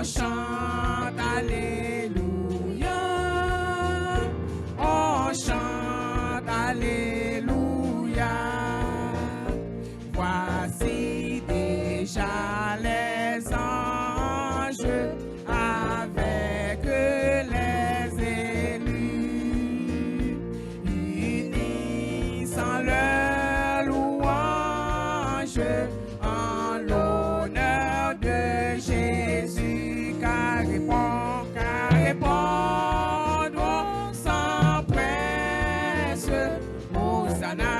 chante Alléluia, on chante Alléluia. Voici déjà les anges avec les élus, unissant leur louange en l'honneur de Jésus, car répondons sans presse, Hosanna,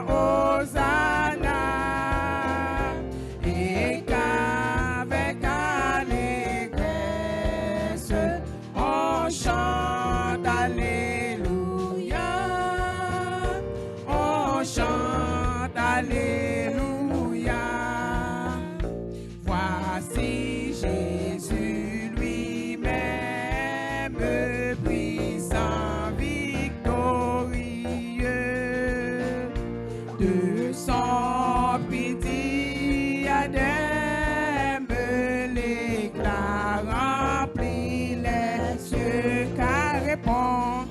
Hosanna, et qu'avec allégresse on chante Alléluia, on chante Alléluia. Voici Jésus lui-même, puissant, victorieux, de son petit diadème l'éclat remplit les cieux, car répond,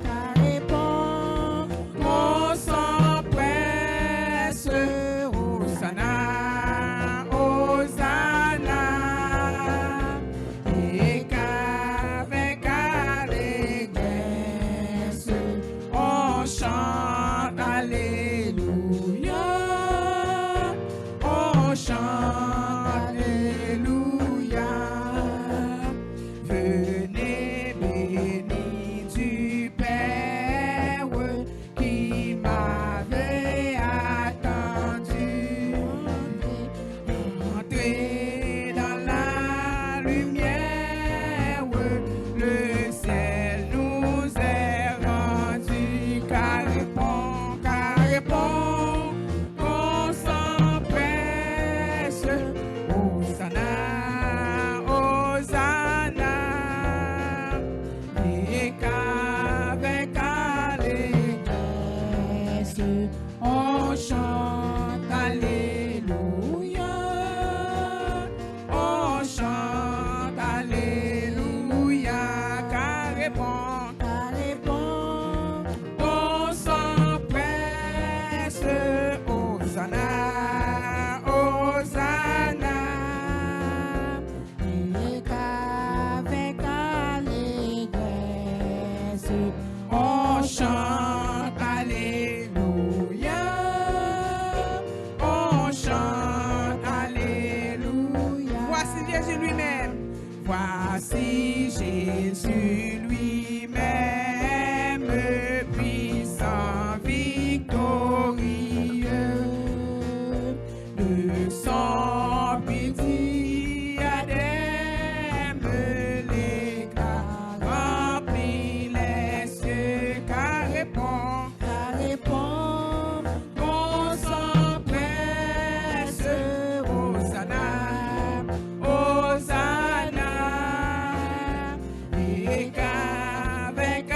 on s'empresse, Hosanna, Hosanna, et qu'avec allégresse on chante Alléluia, on chante Alléluia. Venez bénis du Père qui m'avait attendu, entrez dans la lumière, le ciel nous est rendu, car répond, on s'empresse, Hosanna, Hosanna, et qu'avec allégresse on chante Alléluia, on chante Alléluia, car répond, on s'empresse, Hosanna, Hosanna, et qu'avec allégresse on chante Alléluia, on chante Alléluia. Voici Jésus lui-même, voici Jésus lui-même, puissant, victorieux, de son petit diadème l'éclat remplit les cieux, car répond, on s'empresse, Hosanna, Hosanna, et qu'avec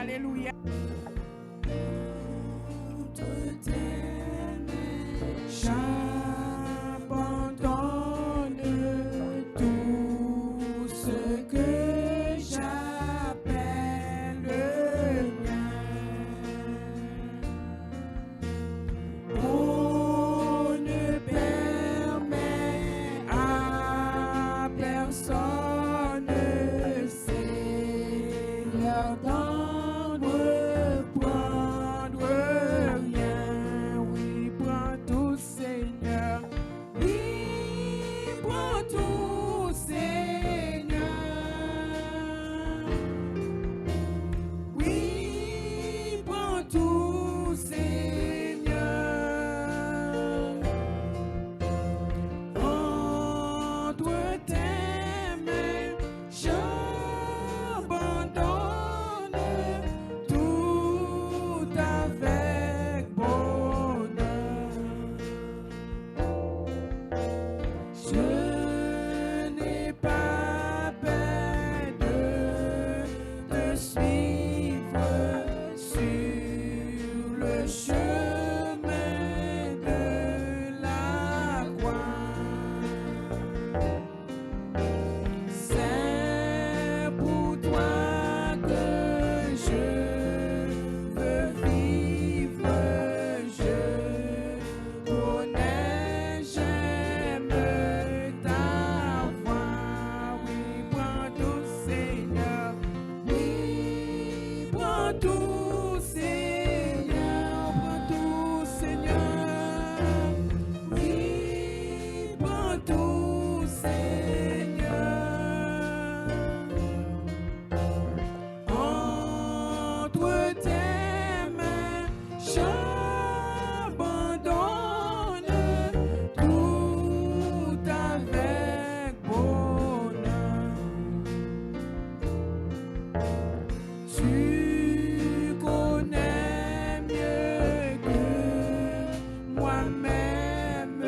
Alléluia. J'abandonne tout ce que j'appelle le mien. On ne permet à personne, Seigneur, d'en reprendre rien. Oui, prends tout, Seigneur. Oui, prends tout, Seigneur. Oui, prends tout, Seigneur. Entre tes mains, j'abandonne tout avec bonheur. Je n'ai pas peur de te suivre sur le chemin de la croix. C'est pour toi que je veux vivre. Je connais, j'aime ta voix. Oui, prends tout, Seigneur. Oui, prends tout, Seigneur. Prends tout, Seigneur. Oui, prends tout, Seigneur. Entre tes mains, j'abandonne tout avec bonheur. Tu connais mieux que moi-même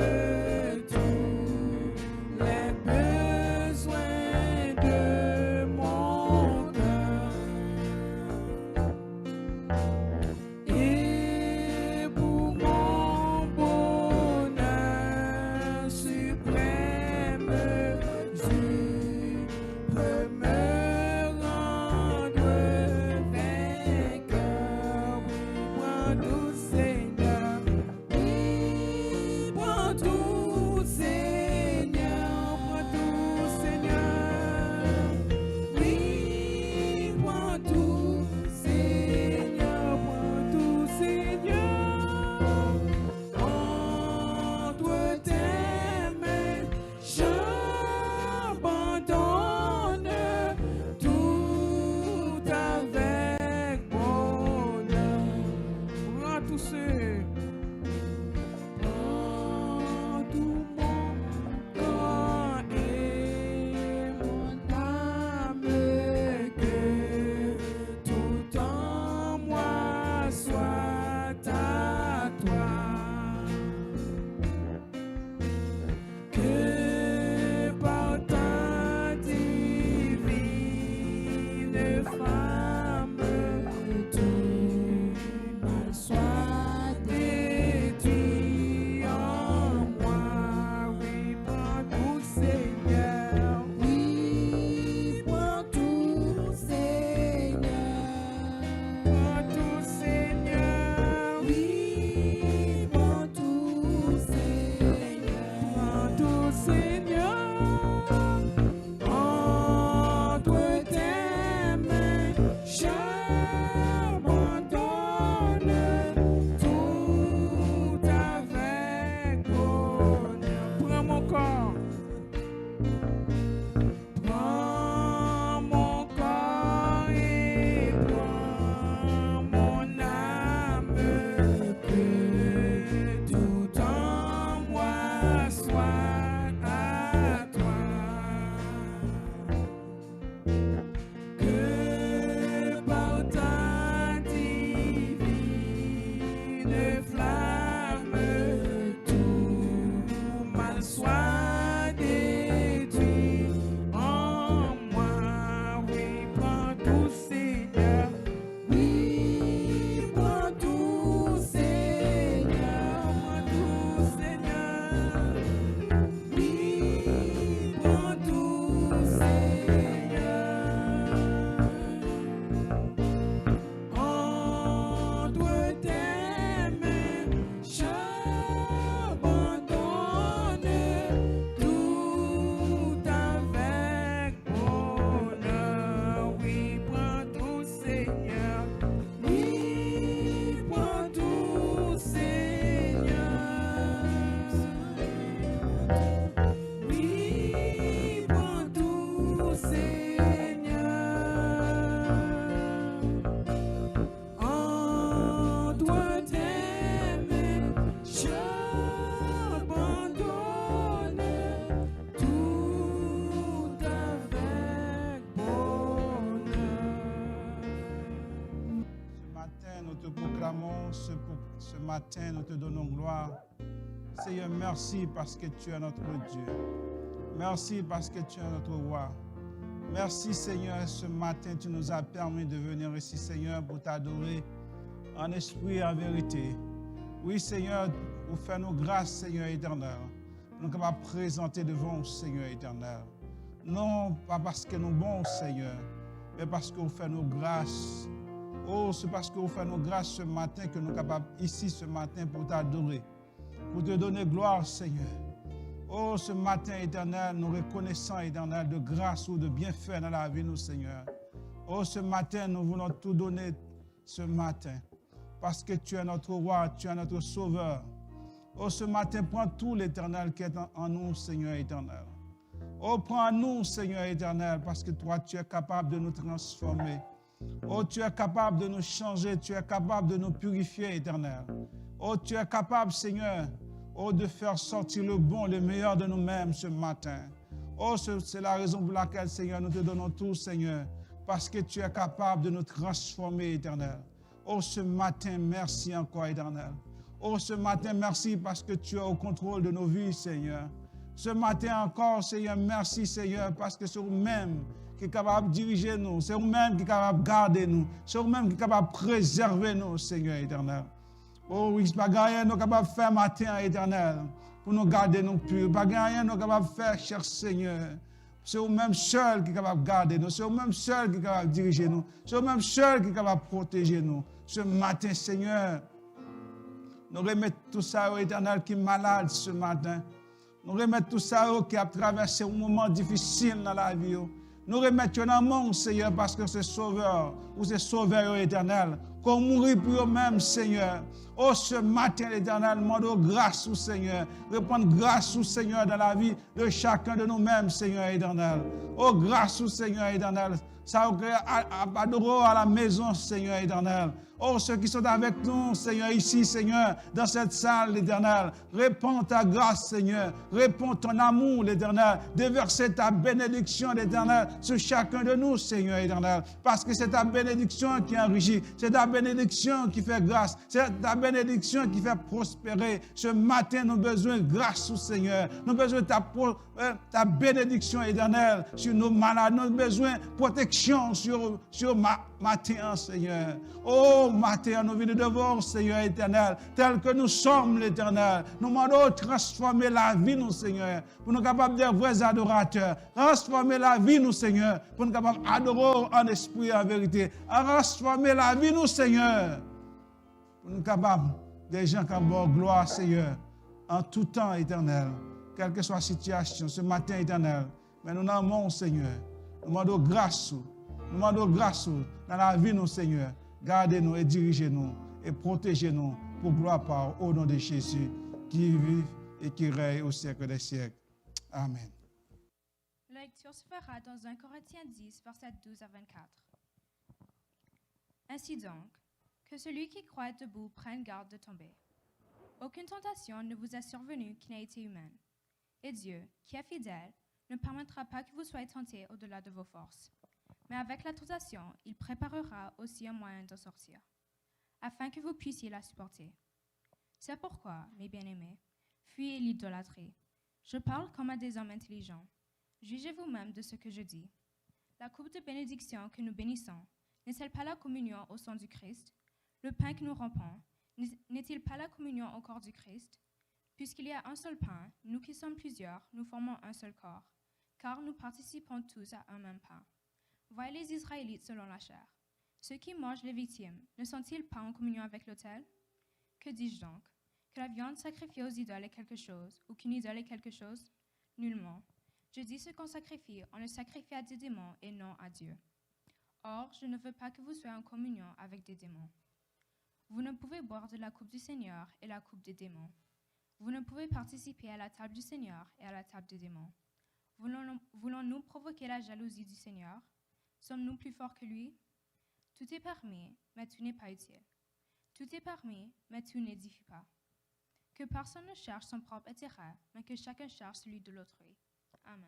tous les besoins de mon cœur. Et pour mon bonheur suprême, tu peux me rendre vainqueur. Oui, prends tout, Seigneur. Oui, prends tout, Seigneur. Prends tout, Seigneur. Oui, prends tout, Seigneur. Prends tout, Seigneur. Entre tes mains, j'abandonne tout avec bonheur. Prends tout ce. Prends tout mon corps et mon âme, que tout en moi soit à toi. Que par ta divine femme, tout mal soit détruit en moi. Oui, prends tout, Seigneur. Oui, prends tout, Seigneur. Prends tout, Seigneur. Oui, prends tout, Seigneur. Prends tout, Seigneur. Entre tes mains, t'acclamons ce matin, nous te donnons gloire. Seigneur, merci parce que tu es notre Dieu. Merci parce que tu es notre roi. Merci Seigneur, ce matin tu nous as permis de venir ici Seigneur pour t'adorer en esprit et en vérité. Oui Seigneur, pour faire nos grâces Seigneur éternel. Nous sommes capables de présenter devant Seigneur éternel. Non pas parce que nous sommes bons Seigneur, mais parce que vous faites nos grâces. Oh, c'est parce que vous faites nos grâces ce matin que nous sommes capables ici ce matin pour t'adorer, pour te donner gloire Seigneur. Oh, ce matin éternel, nous reconnaissons éternel de grâce ou de bienfait dans la vie nous Seigneur. Oh, ce matin, nous voulons tout donner ce matin parce que tu es notre roi, tu es notre sauveur. Oh, ce matin, prends tout l'éternel qui est en nous Seigneur éternel. Oh, prends-nous, Seigneur éternel, parce que toi, tu es capable de nous transformer. Oh, tu es capable de nous changer, tu es capable de nous purifier, éternel. Oh, tu es capable, Seigneur, oh, de faire sortir le bon, le meilleur de nous-mêmes ce matin. Oh, c'est la raison pour laquelle, Seigneur, nous te donnons tout, Seigneur, parce que tu es capable de nous transformer, éternel. Oh, ce matin, merci encore, éternel. Oh, ce matin, merci parce que tu es au contrôle de nos vies, Seigneur. Ce matin encore, Seigneur, merci Seigneur, parce que c'est vous-même qui est capable de diriger nous, c'est vous-même qui est capable de garder nous, c'est vous-même qui est capable de préserver nous, Seigneur éternel. Oh oui, pas rien nous capable de faire matin éternel pour nous garder nous purs, pas rien nous capable de faire, cher Seigneur. C'est vous-même seul qui est capable de garder nous, c'est vous-même seul qui est capable de diriger nous, c'est vous-même seul qui est capable de protéger nous. Ce matin, Seigneur, nous remettons tout ça au éternel qui est malade ce matin. Nous remettons tout ça qui a traversé un moment difficile dans la vie. Nous remettons dans le monde, Seigneur, parce que c'est sauveur, ou c'est sauveur éternel. Qu'on mourit pour eux-mêmes, Seigneur. Oh, ce matin, l'éternel, demande grâce au Seigneur. Répondre grâce au Seigneur dans la vie de chacun de nous-mêmes, Seigneur éternel. Oh, grâce au Seigneur éternel. Ça adorer à la maison, Seigneur éternel. Oh, ceux qui sont avec nous, Seigneur, ici, Seigneur, dans cette salle, l'éternel. Réponds ta grâce, Seigneur. Réponds ton amour, l'éternel. Déverser ta bénédiction, l'éternel, sur chacun de nous, Seigneur éternel. Parce que c'est ta bénédiction qui enrichit. C'est ta bénédiction qui fait grâce. C'est ta bénédiction qui fait prospérer. Ce matin, nous avons besoin de grâce au Seigneur. Nous avons besoin de ta bénédiction éternelle sur nos malades. Nous avons besoin de protection sur matin, Seigneur. Oh, matin, nous venons devant, Seigneur éternel, tel que nous sommes, l'éternel. Nous demandons de transformer la vie, nous, Seigneur, pour nous capables d'être vrais adorateurs. Transformer la vie, nous, Seigneur, pour nous capables d'adorer en esprit et en vérité. Transformer la vie, nous, Seigneur, pour nous capables des gens qui ont gloire, Seigneur, en tout temps, éternel, quelle que soit la situation, ce matin, éternel. Mais nous n'aimons, Seigneur. Nous demandons grâce. Nous demandons grâce dans la vie, nous, Seigneur. Gardez-nous et dirigez-nous et protégez-nous pour gloire par au nom de Jésus qui vit et qui règne au siècle des siècles. Amen. La lecture se fera dans 1 Corinthiens 10, versets 12 à 24. Ainsi donc, que celui qui croit debout prenne garde de tomber. Aucune tentation ne vous est survenue qui n'a été humaine. Et Dieu, qui est fidèle, ne permettra pas que vous soyez tentés au-delà de vos forces. Mais avec la tentation, il préparera aussi un moyen d'en sortir, afin que vous puissiez la supporter. C'est pourquoi, mes bien-aimés, fuyez l'idolâtrie. Je parle comme à des hommes intelligents. Jugez vous-même de ce que je dis. La coupe de bénédiction que nous bénissons, n'est-elle pas la communion au sang du Christ? Le pain que nous rompons, n'est-il pas la communion au corps du Christ? Puisqu'il y a un seul pain, nous qui sommes plusieurs, nous formons un seul corps, car nous participons tous à un même pain. Voyez les Israélites selon la chair. Ceux qui mangent les victimes, ne sont-ils pas en communion avec l'autel? Que dis-je donc? Que la viande sacrifiée aux idoles est quelque chose, ou qu'une idole est quelque chose? Nullement. Je dis ce qu'on sacrifie, on le sacrifie à des démons et non à Dieu. Or, je ne veux pas que vous soyez en communion avec des démons. Vous ne pouvez boire de la coupe du Seigneur et la coupe des démons. Vous ne pouvez participer à la table du Seigneur et à la table des démons. Voulons-nous provoquer la jalousie du Seigneur? Sommes-nous plus forts que lui? Tout est permis, mais tout n'est pas utile. Tout est permis, mais tout n'édifie pas. Que personne ne cherche son propre intérêt, mais que chacun cherche celui de l'autrui. Amen.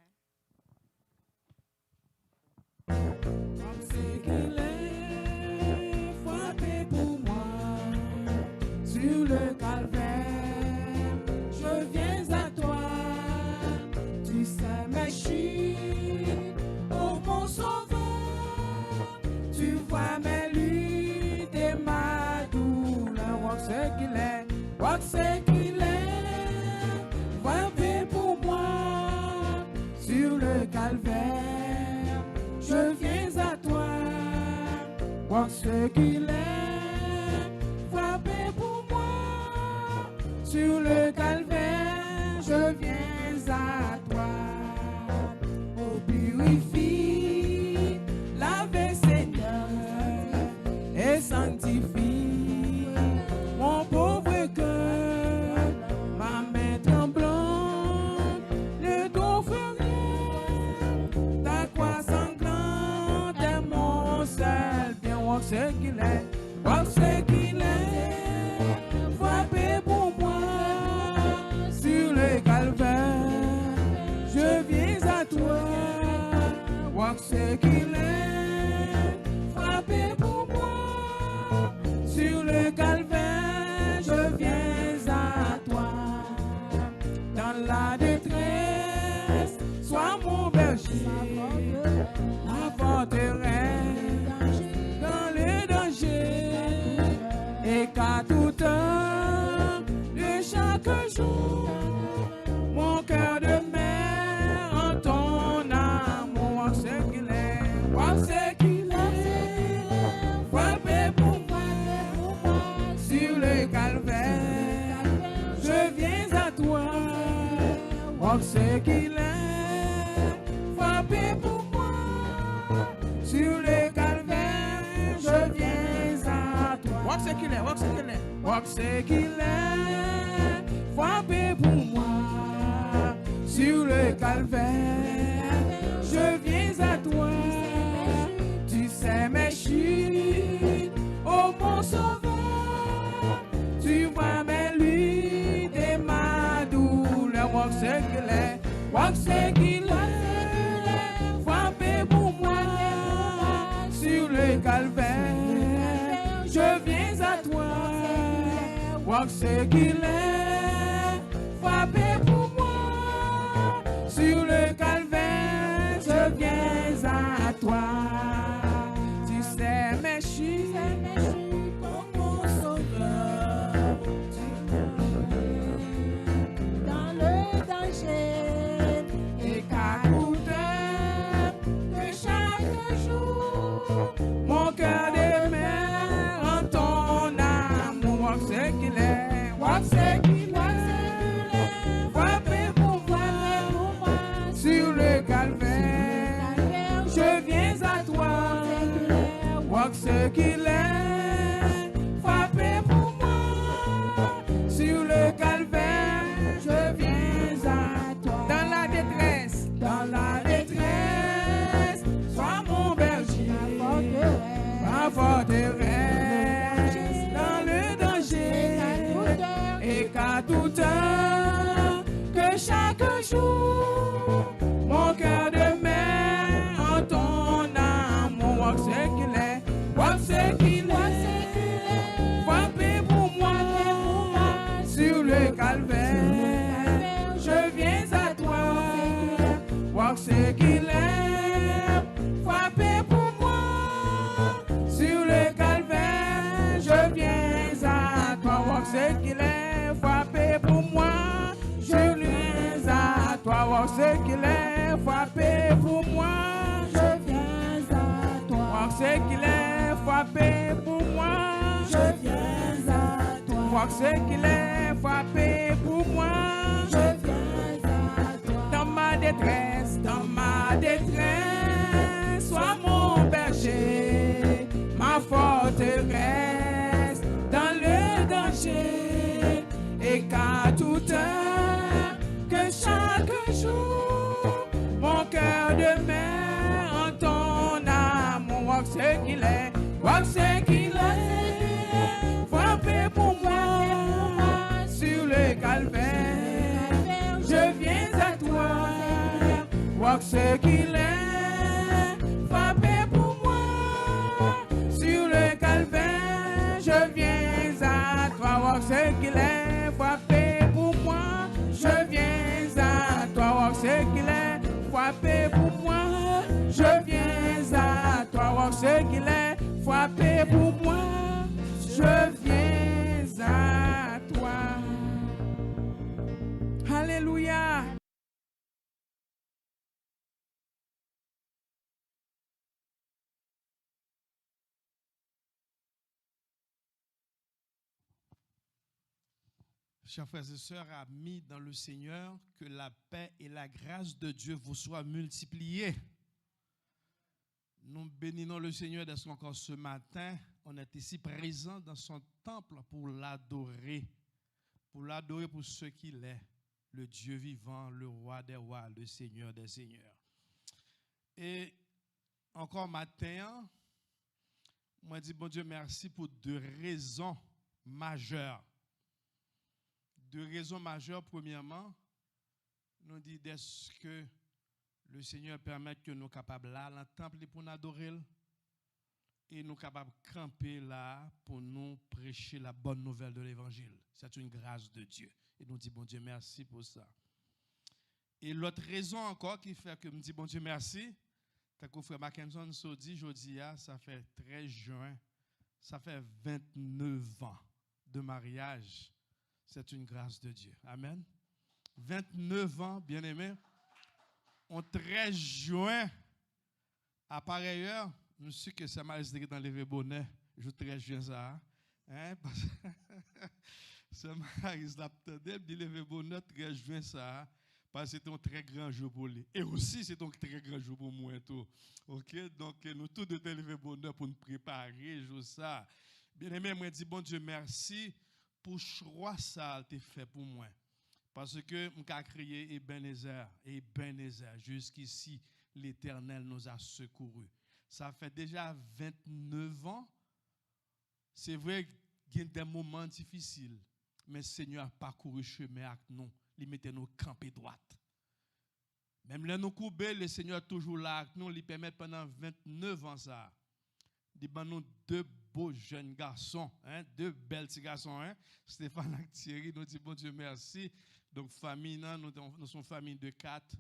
Comme c'est qu'il est frappé pour moi. sur le calvaire, je viens à toi. Tu sais mes chutes, oh mon sauveur, tu vois mes luttes et ma douleur. Vois ce qu'il est, vois ce qu'il est, frappé pour moi sur le calvaire, je viens à toi. Vois ce qu'il est, frappé pour moi sur le calvaire, je viens à toi. Oh, purifie, lave Seigneur et sanctifie mon pauvre cœur, ma main tremblante ne t'offre rien, ta croix sanglante est mon seul bien. Vois ce qu'il est, vois ce qu'il est, frappé pour moi sur le calvaire, je viens à toi. Vois ce qu'il est, frappé pour moi sur le calvaire, je viens à toi. Dans la détresse, sois mon berger, ma forteresse, dans le danger, et qu'à tout heure de chaque jour, mon cœur de mère en ton amour. Vois ce qu'il est, vois ce qu'il est, frappé pour moi sur le calvaire, je viens à toi. Vois ce qu'il est, frappé pour moi sur le calvaire, je viens à toi. Vois ce qu'il est, vois ce qu'il est, vois ce qu'il est, frappé pour moi sur le calvaire, je viens à toi. Tu sais mes chutes, oh mon sauveur, tu vois mes luttes et ma douleur. Vois ce qu'il est, vois ce qu'il est, frappé pour moi sur le calvaire, je viens à toi. Vois ce qu'il est, frappé pour moi sur le calvaire, je viens à toi. Tu sais mes chutes, oh mon sauveur, dans le danger, et qu'à toute heure de chaque jour, mon cœur de mère en ton amour. Vois ce qu'il est, vois ce qu'il est, frappé pour moi sur le calvaire, je viens à toi. Vois ce qu'il est, frappé pour moi sur le calvaire, je viens à toi. Dans la détresse, sois mon berger, ma forteresse, dans le danger, et qu'à toute heure, que chaque jour, mon cœur de mère en ton amour. Vois ce qu'il est, vois ce qu'il est, frappé pour moi sur le calvaire, je viens à toi. Vois ce qu'il est, frappé pour moi sur le calvaire, je viens à toi. Vois ce qu'il est, frappé pour moi, je viens à toi. Vois ce qu'il est, frappé pour moi, je viens à toi. Vois ce qu'il est, frappé pour moi, je viens à toi. Vois ce qu'il est, frappé pour moi, je viens à toi. Dans ma détresse, sois mon berger, ma forteresse, dans le danger, et qu'à toute heure, que chaque jour, mon cœur de mère en ton amour. Vois ce qu'il est, vois ce qu'il est, frappé pour moi sur le calvaire, je viens à toi. Vois ce qu'il est, frappé pour moi sur le calvaire, je viens à toi. voir ce qu'il est frappé pour moi. Je viens à toi voir ce qu'il est frappé pour moi. Je viens à toi voir ce qu'il est frappé pour moi. Je viens à toi. Alléluia. Chers frères et sœurs, amis dans le Seigneur, que la paix et la grâce de Dieu vous soient multipliées. Nous bénissons le Seigneur d'être encore ce matin. On est ici présent dans son temple pour l'adorer pour ce qu'il est, le Dieu vivant, le roi des rois, le Seigneur des seigneurs. Et encore matin, moi dis bon Dieu merci pour deux raisons majeures. Deux raisons majeures. Premièrement, nous disons est-ce que le Seigneur permet que nous soyons capables là, dans le temple pour nous adorer, et nous capables de camper là pour nous prêcher la bonne nouvelle de l'évangile. C'est une grâce de Dieu. Et nous disons bon Dieu merci pour ça. Et l'autre raison encore qui fait que nous disons bon Dieu merci, c'est que frère Mackinson se dit, jeudi, ça fait 13 juin, ça fait 29 ans de mariage. C'est une grâce de Dieu. Amen. 29 ans, bien-aimés. En 13 juin, à pareille heure, je sais que ça m'a resté dans le bonnet. Je 13 juin ça. Hein? Parce que ça m'a resté dans le bonnet 13 juin ça. Parce que c'est un très grand jour pour lui. Et aussi, c'est un très grand jour pour moi. OK? Donc, nous tous de lever bonheur pour nous préparer, jour ça. Bien-aimé, moi, je dis bon Dieu merci pour choix ça tu fait pour moi. Parce que je suis crié Ebenezer, jusqu'ici, l'Éternel nous a secourus. Ça fait déjà 29 ans. C'est vrai qu'il y a des moments difficiles, mais le Seigneur a parcouru le chemin avec nous. Il mettait nos campés droite. Même là, nous courbés, le Seigneur est toujours là avec nous. Il permet pendant 29 ans ça. Il nous deux beaux jeunes garçons, deux belles petits garçons, Stéphane et Thierry, nous disons bon Dieu merci. Donc famille, nous sommes famille de 4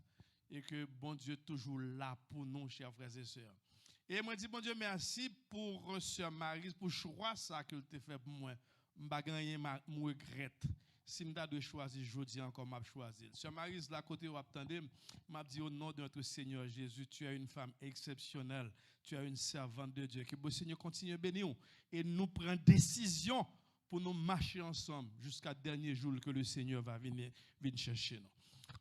et que bon Dieu est toujours là pour nous, chers frères et sœurs. Et moi je dis bon Dieu merci pour sœur Marie, pour choix ça que tu fait pour moi. Je ne regrette. Si je dois choisir, je dis encore, je choisir. Sœur Marie, de la côté où attendez, je dis au nom de notre Seigneur Jésus, tu es une femme exceptionnelle, tu es une servante de Dieu. Que le Seigneur continue à bénir et nous prend décision pour nous marcher ensemble jusqu'à dernier jour que le Seigneur va venir chercher nous.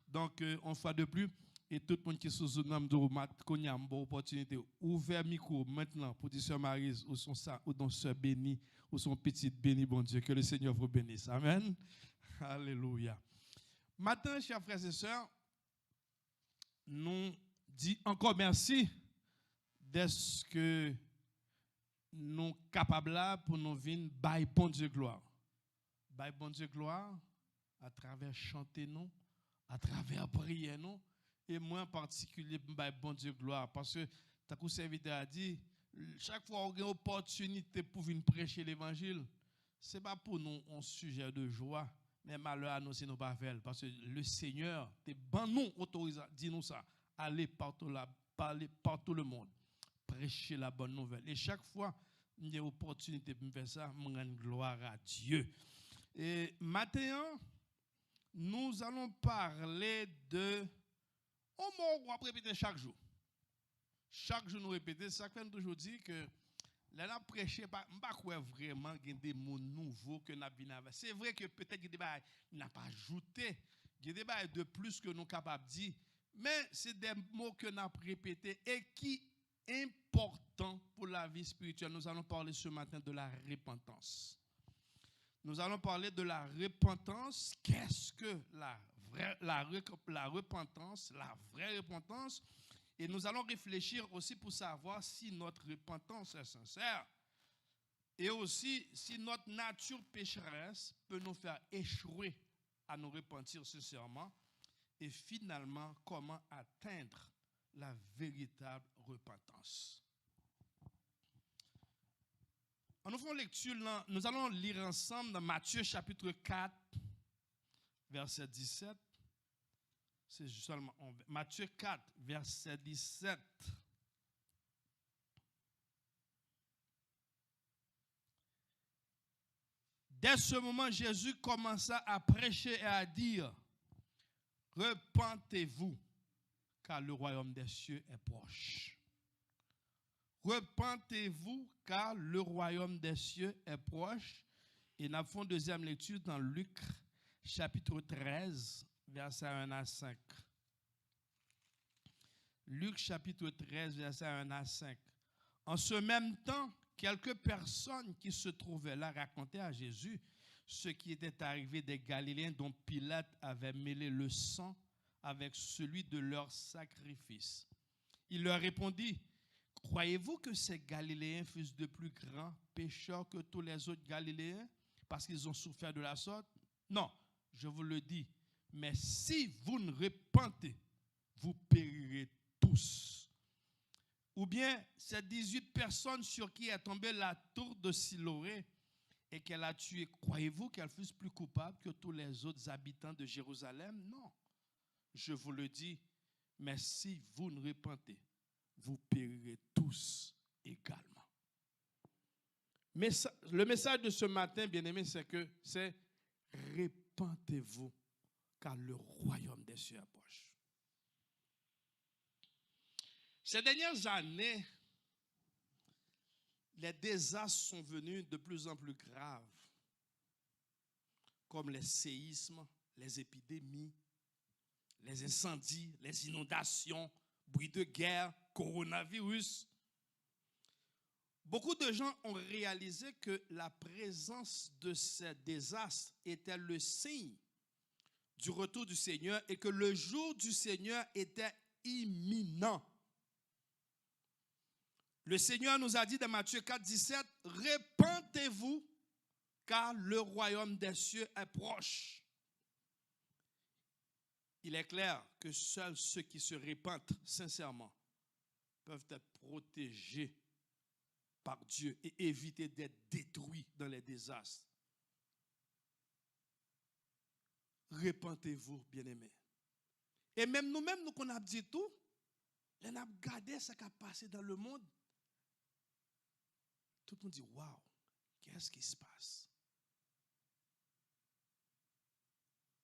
Donc, on fait de plus. Et tout le monde qui est sous le nom de Romat, qu'on a une bonne opportunité, ouvert micro maintenant pour dire Sœur Marie ou dans Sœur Béni ou son petit béni, bon Dieu, que le Seigneur vous bénisse. Amen. Alléluia. Maintenant, chers frères et sœurs, nous disons encore merci d'être que nous sommes capables là pour nous venir by bon Dieu gloire. By bon Dieu gloire à travers chanter nous, à travers prier nous. Et moi en particulier, bon Dieu gloire, parce que ta serviteur a dit, chaque fois qu'on a une opportunité pour venir prêcher l'évangile, ce n'est pas pour nous un sujet de joie, mais malheur à nous, c'est nous pas faire. Parce que le Seigneur, nous autorise, dis-nous ça, aller partout là, parler partout le monde, prêcher la bonne nouvelle. Et chaque fois, il y a une opportunité pour me faire ça, je rends gloire à Dieu. Et maintenant, nous allons parler de on va répéter chaque jour. Chaque jour, nous répétons. Ça fait toujours dire que là, prêcher, je ne sais pas vraiment qu'il y a des mots nouveaux que nous avons avec. C'est vrai que peut-être que nous n'avons pas ajouté. Il y a des choses de plus que nous sommes capables de dire. Mais c'est des mots que nous avons répétés et qui sont importants pour la vie spirituelle. Nous allons parler ce matin de la repentance. Nous allons parler de la repentance. Qu'est-ce que la repentance, la vraie repentance? Et nous allons réfléchir aussi pour savoir si notre repentance est sincère et aussi si notre nature pécheresse peut nous faire échouer à nous repentir sincèrement et finalement comment atteindre la véritable repentance. On nous faisons lecture, nous allons lire ensemble dans Matthieu chapitre 4, verset 17. C'est seulement Matthieu 4, verset 17. Dès ce moment, Jésus commença à prêcher et à dire, « Repentez-vous, car le royaume des cieux est proche. » Repentez-vous, car le royaume des cieux est proche. Et nous avons deuxième lecture dans Luc, chapitre 13, verset 1 à 5. Luc, chapitre 13, verset 1 à 5. En ce même temps, quelques personnes qui se trouvaient là racontaient à Jésus ce qui était arrivé des Galiléens dont Pilate avait mêlé le sang avec celui de leur sacrifice. Il leur répondit, « Croyez-vous que ces Galiléens fussent de plus grands pécheurs que tous les autres Galiléens parce qu'ils ont souffert de la sorte? Non, je vous le dis, mais si vous ne repentez, vous périrez tous. » Ou bien, ces 18 personnes sur qui est tombée la tour de Siloé et qu'elle a tué, croyez-vous qu'elles fussent plus coupables que tous les autres habitants de Jérusalem? Non, je vous le dis, mais si vous ne repentez, vous périrez tous également. Mais le message de ce matin, bien-aimés, c'est repentez-vous, car le royaume des cieux approche. Ces dernières années, les désastres sont venus de plus en plus graves, comme les séismes, les épidémies, les incendies, les inondations, bruits de guerre, coronavirus. Beaucoup de gens ont réalisé que la présence de ces désastres était le signe du retour du Seigneur et que le jour du Seigneur était imminent. Le Seigneur nous a dit dans Matthieu 4, 17, « Repentez-vous, car le royaume des cieux est proche. » Il est clair que seuls ceux qui se repentent sincèrement peuvent être protégés par Dieu et éviter d'être détruits dans les désastres. Repentez-vous, bien-aimés. Et même nous-mêmes, nous qu'on a dit tout, on a regardé ce qui a passé dans le monde. Tout le monde dit, waouh, qu'est-ce qui se passe?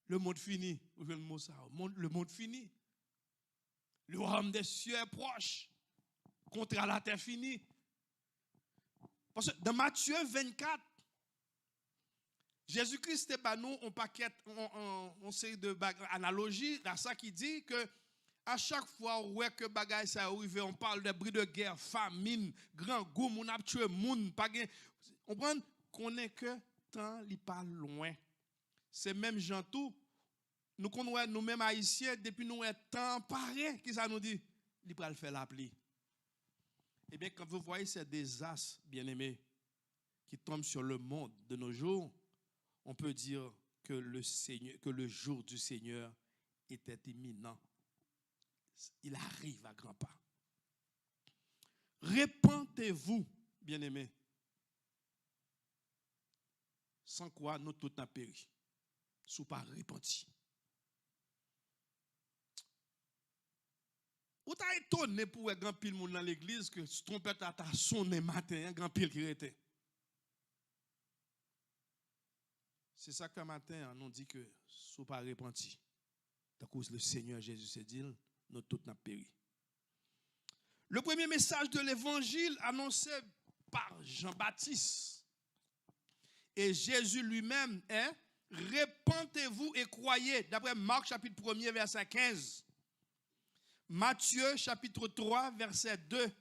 Le monde fini. Le monde fini. Le royaume des cieux est proche. Contre la terre fini. Parce que dans Matthieu 24, Jésus-Christ est pas nous, on paquet, on série de analogies, dans ça qui dit que à chaque fois que bagay ça arrive, on parle de bruit de guerre, famine, grand goût, on a tué moun, pas gain. On prend qu'on est que temps li pas loin. C'est même gens tout. Nous connaissons nous-mêmes haïtiens depuis nous est temps pareil qui ça nous dit, li pral faire la pluie. Eh bien quand vous voyez ces désastres bien-aimés qui tombent sur le monde de nos jours, on peut dire que le jour du Seigneur était imminent. Il arrive à grands pas. Repentez-vous, bien-aimés. Sans quoi nous tous n'avons péri. Sous pas repenti. Ou t'as étonné pour un grand pile monde dans l'église que trompette a sonné matin, un grand pile qui était. C'est ça qu'un matin, on nous dit que sous pas repenti. À cause le Seigneur Jésus s'est dit, nous tous n'avons péri. Le premier message de l'évangile annoncé par Jean-Baptiste et Jésus lui-même est repentez-vous et croyez. D'après Marc chapitre 1er verset 15. Matthieu chapitre 3 verset 2,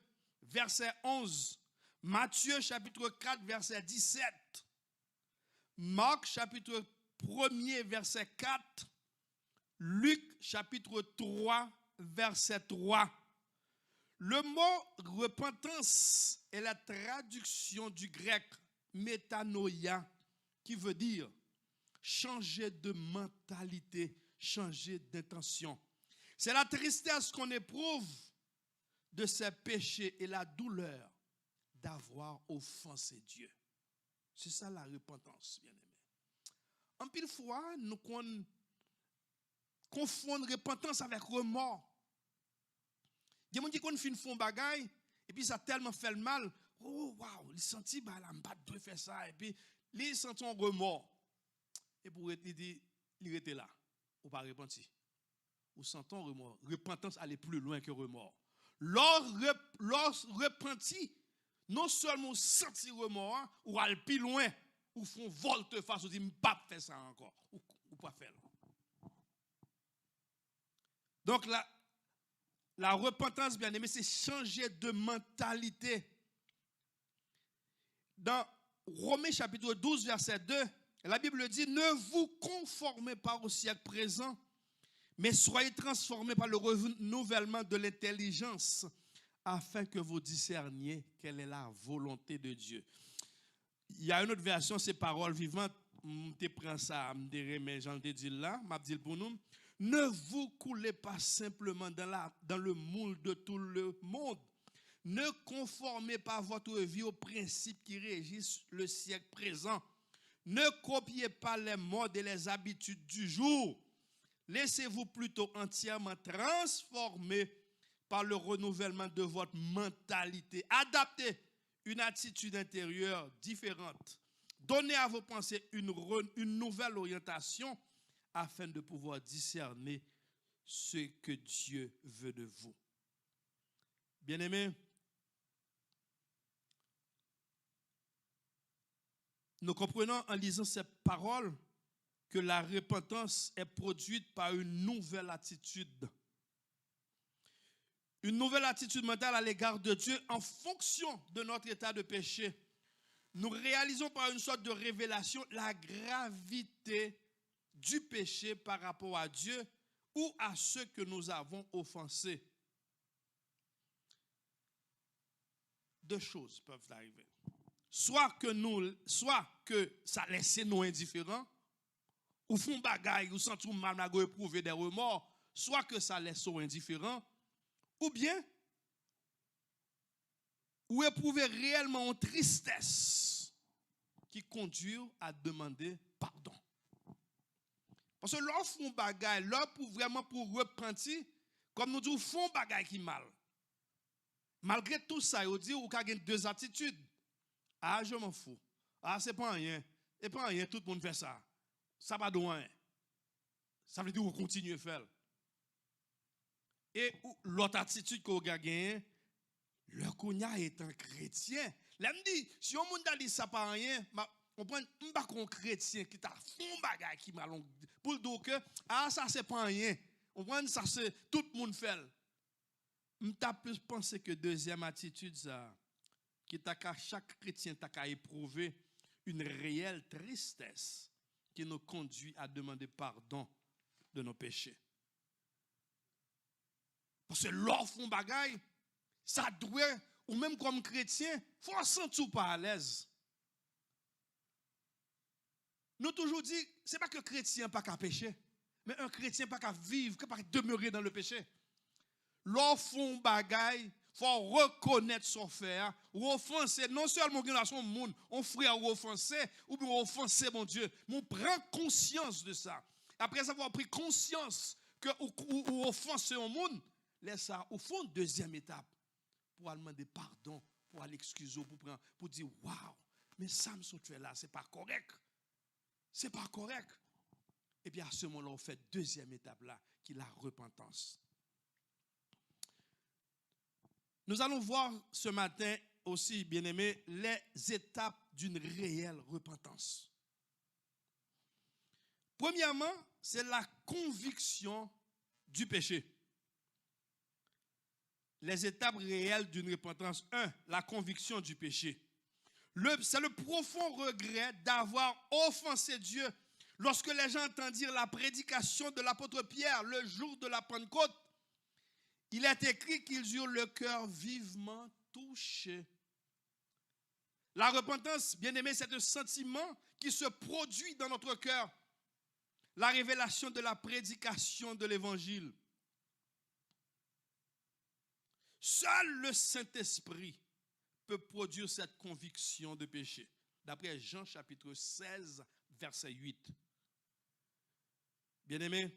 verset 11. Matthieu chapitre 4 verset 17. Marc chapitre 1er verset 4. Luc chapitre 3 verset 3. Le mot repentance est la traduction du grec métanoïa qui veut dire changer de mentalité, changer d'intention. C'est la tristesse qu'on éprouve de ses péchés et la douleur d'avoir offensé Dieu. C'est ça la repentance, bien-aimé. En pile fois, nous confondons repentance avec remords. Il y a des gens qui font bagaille et puis ça a tellement fait le mal. Oh, waouh, il sentit, bah, la mbatte de faire ça. Et puis, il sentit un remords. Et pour il était là. Ou pas repenti. Ou sentant remords. Repentance allait plus loin que remords. Lors repenti, non seulement senti remords, ou aller plus loin, ou font volte-face, ou dit, pas faire ça encore. Ou pas faire. Donc, la repentance, bien aimé, c'est changer de mentalité. Dans Romains chapitre 12, verset 2, la Bible dit, ne vous conformez pas au siècle présent, mais soyez transformés par le renouvellement de l'intelligence, afin que vous discerniez quelle est la volonté de Dieu. Il y a une autre version, c'est paroles vivantes. Je prends ça, je remets, j'en ai dit là, je dis pour nous. Ne vous coulez pas simplement dans le moule de tout le monde. Ne conformez pas votre vie aux principes qui régissent le siècle présent. Ne copiez pas les modes et les habitudes du jour. Laissez-vous plutôt entièrement transformer par le renouvellement de votre mentalité. Adaptez une attitude intérieure différente. Donnez à vos pensées une nouvelle orientation afin de pouvoir discerner ce que Dieu veut de vous. Bien-aimés, nous comprenons en lisant cette parole que la repentance est produite par une nouvelle attitude. Une nouvelle attitude mentale à l'égard de Dieu en fonction de notre état de péché. Nous réalisons par une sorte de révélation la gravité du péché par rapport à Dieu ou à ceux que nous avons offensés. Deux choses peuvent arriver. Soit que ça laisse nous indifférents, ou font bagaille, ou sentent mal, ou éprouver des remords, soit que ça laisse nous indifférents, ou bien, ou éprouver réellement une tristesse qui conduit à demander pardon. Parce que leur font bagaille, leur pour vraiment pour repentir, comme nous disons, font bagaille qui mal. Malgré tout ça, ils disent, ou avez deux attitudes. Ah, je m'en fous. Ah, c'est pas rien. C'est pas rien, tout le monde fait ça. Ça va de rien. Ça veut dire qu'on continue à faire. Et l'autre attitude qu'on a gagnée, le cognac étant chrétien. Là, me dit, si on m'a dit ça pas rien, on prend un chrétien qui t'a fait un bagage qui m'a long pour dire que ah ça c'est pas rien. On prend ça c'est tout le monde fait. M'ta plus penser que deuxième attitude ça qui t'a chaque chrétien t'a qu'à éprouver une réelle tristesse qui nous conduit à demander pardon de nos péchés. Parce que l'or font bagaille, ça doit, ou même comme chrétien, faut se sentir pas à l'aise. Nous toujours dit, c'est pas que chrétien pas qu'à pécher, mais un chrétien pas qu'à vivre, pas qu'à demeurer dans le péché. L'or font bagaille, faut reconnaître son frère, ou offenser, non seulement dans son monde, on frère ou offenser, ou bien offenser mon Dieu, mais on prend conscience de ça. Après avoir pris conscience que ou offenser au monde, laisse ça au fond deuxième étape pour aller demander pardon, pour aller excuser, pour dire waouh, mais ça me saute là, c'est pas correct. C'est pas correct. Et puis à ce moment-là, on fait deuxième étape là, qui est la repentance. Nous allons voir ce matin aussi, bien-aimés, les étapes d'une réelle repentance. Premièrement, c'est la conviction du péché. Les étapes réelles d'une repentance. 1. La conviction du péché. C'est le profond regret d'avoir offensé Dieu. Lorsque les gens entendirent la prédication de l'apôtre Pierre le jour de la Pentecôte, il est écrit qu'ils eurent le cœur vivement touché. La repentance, bien aimé, c'est un sentiment qui se produit dans notre cœur. La révélation de la prédication de l'évangile. Seul le Saint-Esprit peut produire cette conviction de péché. D'après Jean chapitre 16, verset 8. Bien-aimé,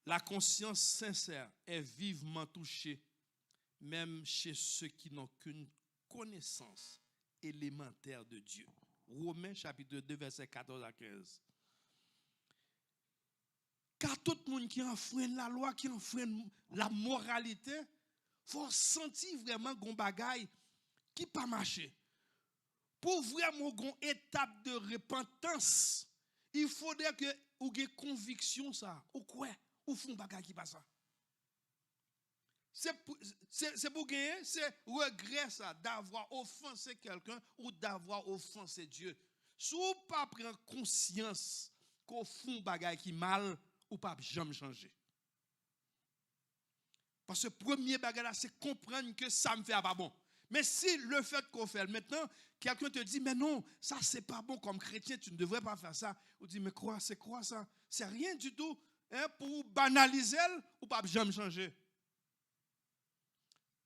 la conscience sincère est vivement touchée, même chez ceux qui n'ont qu'une connaissance élémentaire de Dieu. Romains chapitre 2, verset 14 à 15. Car tout le monde qui enfreint la loi, qui enfreint la moralité, faut sentir vraiment qu'on bagaille qui pas marché. Pour vraiment une étape de repentance, il faudrait que vous ayez conviction ça, ou quoi, ou font bagaille qui passe ça. C'est pour gagner, c'est regret ça, d'avoir offensé quelqu'un ou d'avoir offensé Dieu. Si vous ne pas prendre conscience qu'on fait bagaille qui mal, ou pas jamais changer. Parce que premier bagage là, c'est comprendre que ça me fait pas bon. Mais si le fait qu'on fait maintenant, quelqu'un te dit, mais non, ça c'est pas bon comme chrétien, tu ne devrais pas faire ça. Ou dit, mais quoi, c'est quoi ça? C'est rien du tout. Hein, pour banaliser, ou pas jamais changer.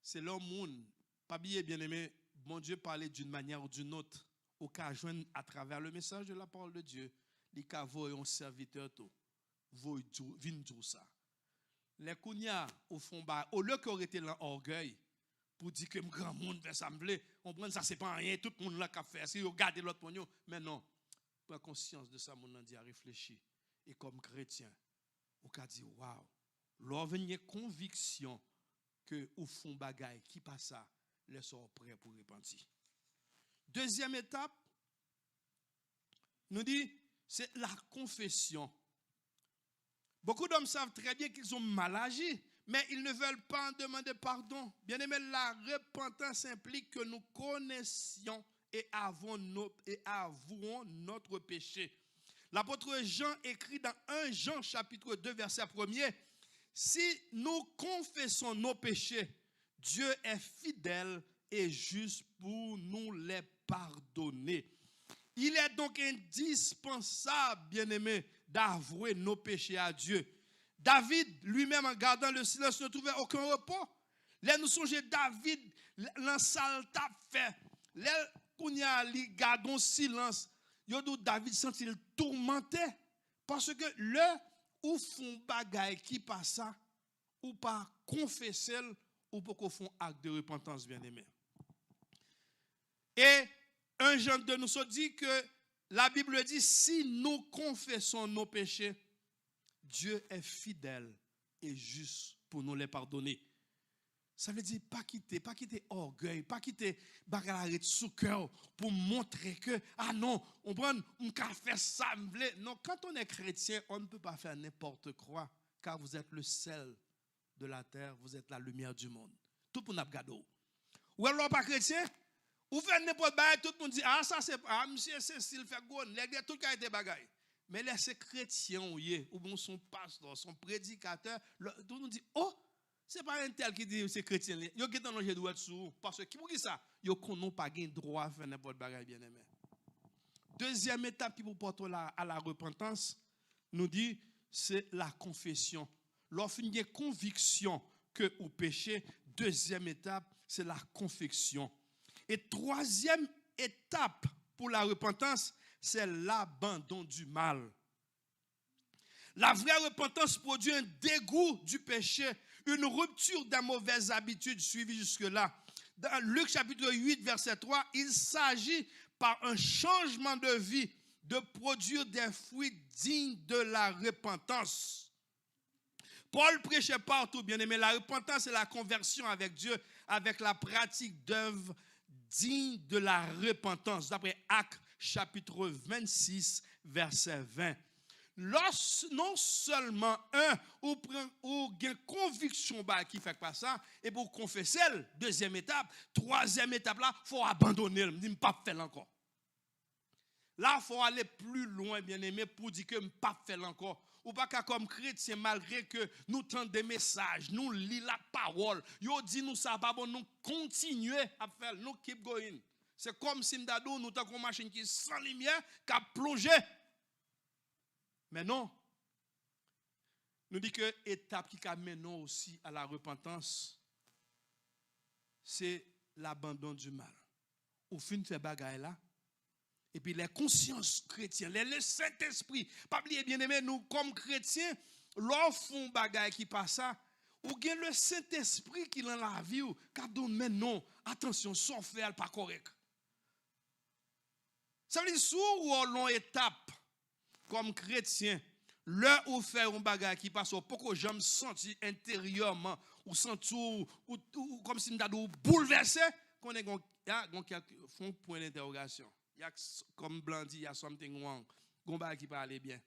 C'est l'homme monde. Pas bien aimé, mon Dieu parlait d'une manière ou d'une autre, au cas joindre à travers le message de la parole de Dieu, les cas voient un serviteur tout. Vous vin tout ça. Les kounya au fond bas au lieu qu'on était dans orgueil pour dire que grand monde veut s'assembler, on prend ça c'est pas rien, tout le monde là qu'a fait, si regarder l'autre pognon, mais non. Prends conscience de ça, mon dit à réfléchir et comme chrétien, on a dit waouh, leur venir conviction que au fond bagaille qui passe ça, les sont prêts pour repentir. Deuxième étape nous dit c'est la confession. Beaucoup d'hommes savent très bien qu'ils ont mal agi, mais ils ne veulent pas en demander pardon. Bien aimé, la repentance implique que nous connaissions et avouons notre péché. L'apôtre Jean écrit dans 1 Jean chapitre 2 verset 1er, si nous confessons nos péchés, Dieu est fidèle et juste pour nous les pardonner. Il est donc indispensable, bien-aimé, d'avouer nos péchés à Dieu. David, lui-même, en gardant le silence, ne trouvait aucun repos. Là, nous songeons David, l'ensal t'a fait. Là, qu'on y a gardons silence. David sentit tourmenté. Parce que le ou font bagaille qui passe ça, ou pas confesser, ou pas qu'on font acte de repentance, bien-aimé. Et 1 Jean 2 nous dit que la Bible dit, si nous confessons nos péchés, Dieu est fidèle et juste pour nous les pardonner. Ça veut dire pas quitter orgueil, pas quitter bagarre sous cœur pour montrer que, ah non, on prend un café ça. Non, quand on est chrétien, on ne peut pas faire n'importe quoi, car vous êtes le sel de la terre, vous êtes la lumière du monde. Tout pour nous gado. Ou alors pas chrétien, ou fait n'importe quoi, tout le monde dit, ah ça c'est pas, monsieur Cécile fait gon, les gars, tout a été bagaille. Mais les chrétiens, ou bon son pasteur, son prédicateur, tout le monde dit, oh, c'est pas un tel qui dit c'est chrétien. Yo qui dans le droit sous parce que qui pour qui ça? Yo connaît pas gain droit à faire n'importe bagaille bien-aimé. Deuxième étape qui vous porte à la repentance nous dit c'est la confession. Lorsqu'il y a conviction que au péché, deuxième étape c'est la confession. Et troisième étape pour la repentance, c'est l'abandon du mal. La vraie repentance produit un dégoût du péché, une rupture des mauvaises habitudes suivies jusque-là. Dans Luc chapitre 8, verset 3, il s'agit par un changement de vie de produire des fruits dignes de la repentance. Paul prêchait partout, bien aimé, la repentance et la conversion avec Dieu, avec la pratique d'œuvres dignes de la repentance. D'après Actes chapitre 26, verset 20. Non seulement ou gain conviction qui fait pas ça et pour confesser deuxième étape, troisième étape là faut abandonner, me pas faire encore. Là faut aller plus loin bien aimé pour dire que me pas faire encore. Ou pas comme chrétien malgré que nous tendons des messages, nous lisons la parole, yo dit nous ça pas bon, nous continuer à faire, nous keep going. C'est comme si nous avons une machine qui sans lumière qui a plongé. Mais non, nous dit que l'étape qui amène aussi à la repentance, c'est l'abandon du mal. ou fin fait bagaille là. Et puis les consciences chrétiennes, le Saint-Esprit, pas oublier bien aimé, nous comme chrétiens, lorsqu'on font bagaille qui passe ça, ou bien le Saint-Esprit qui dans la vie, ou mais non, attention, son fait pas correct. Ça veut dire sous ou long étape comme chrétien, là où faire un bagage qui passe au pourquoi j'aime sentir intérieurement ou sentir ou comme si nous bouleversé qu'on est font point d'interrogation. Il y a comme blanc dit il y a something wrong. Gon bagage qui parle bien.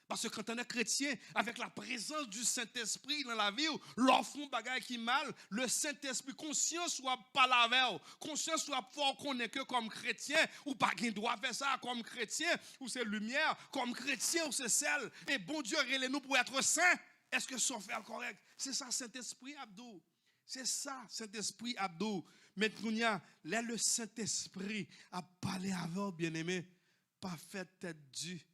Parce que quand on est chrétien, avec la présence du Saint-Esprit dans la vie, leur font bagaille qui mal, le Saint-Esprit, conscience soit pas la veille, conscience soit fort qu'on est que comme chrétien, ou pas qu'il doit faire ça comme chrétien, ou c'est lumière, comme chrétien, ou c'est sel, et bon Dieu, relève nous pour être saints. Est-ce que son fait correct? C'est ça, Saint-Esprit, Abdou. C'est ça, Saint-Esprit, Abdou. Maintenant, là, le Saint-Esprit a parlé avec bien-aimé, pas fait tête due.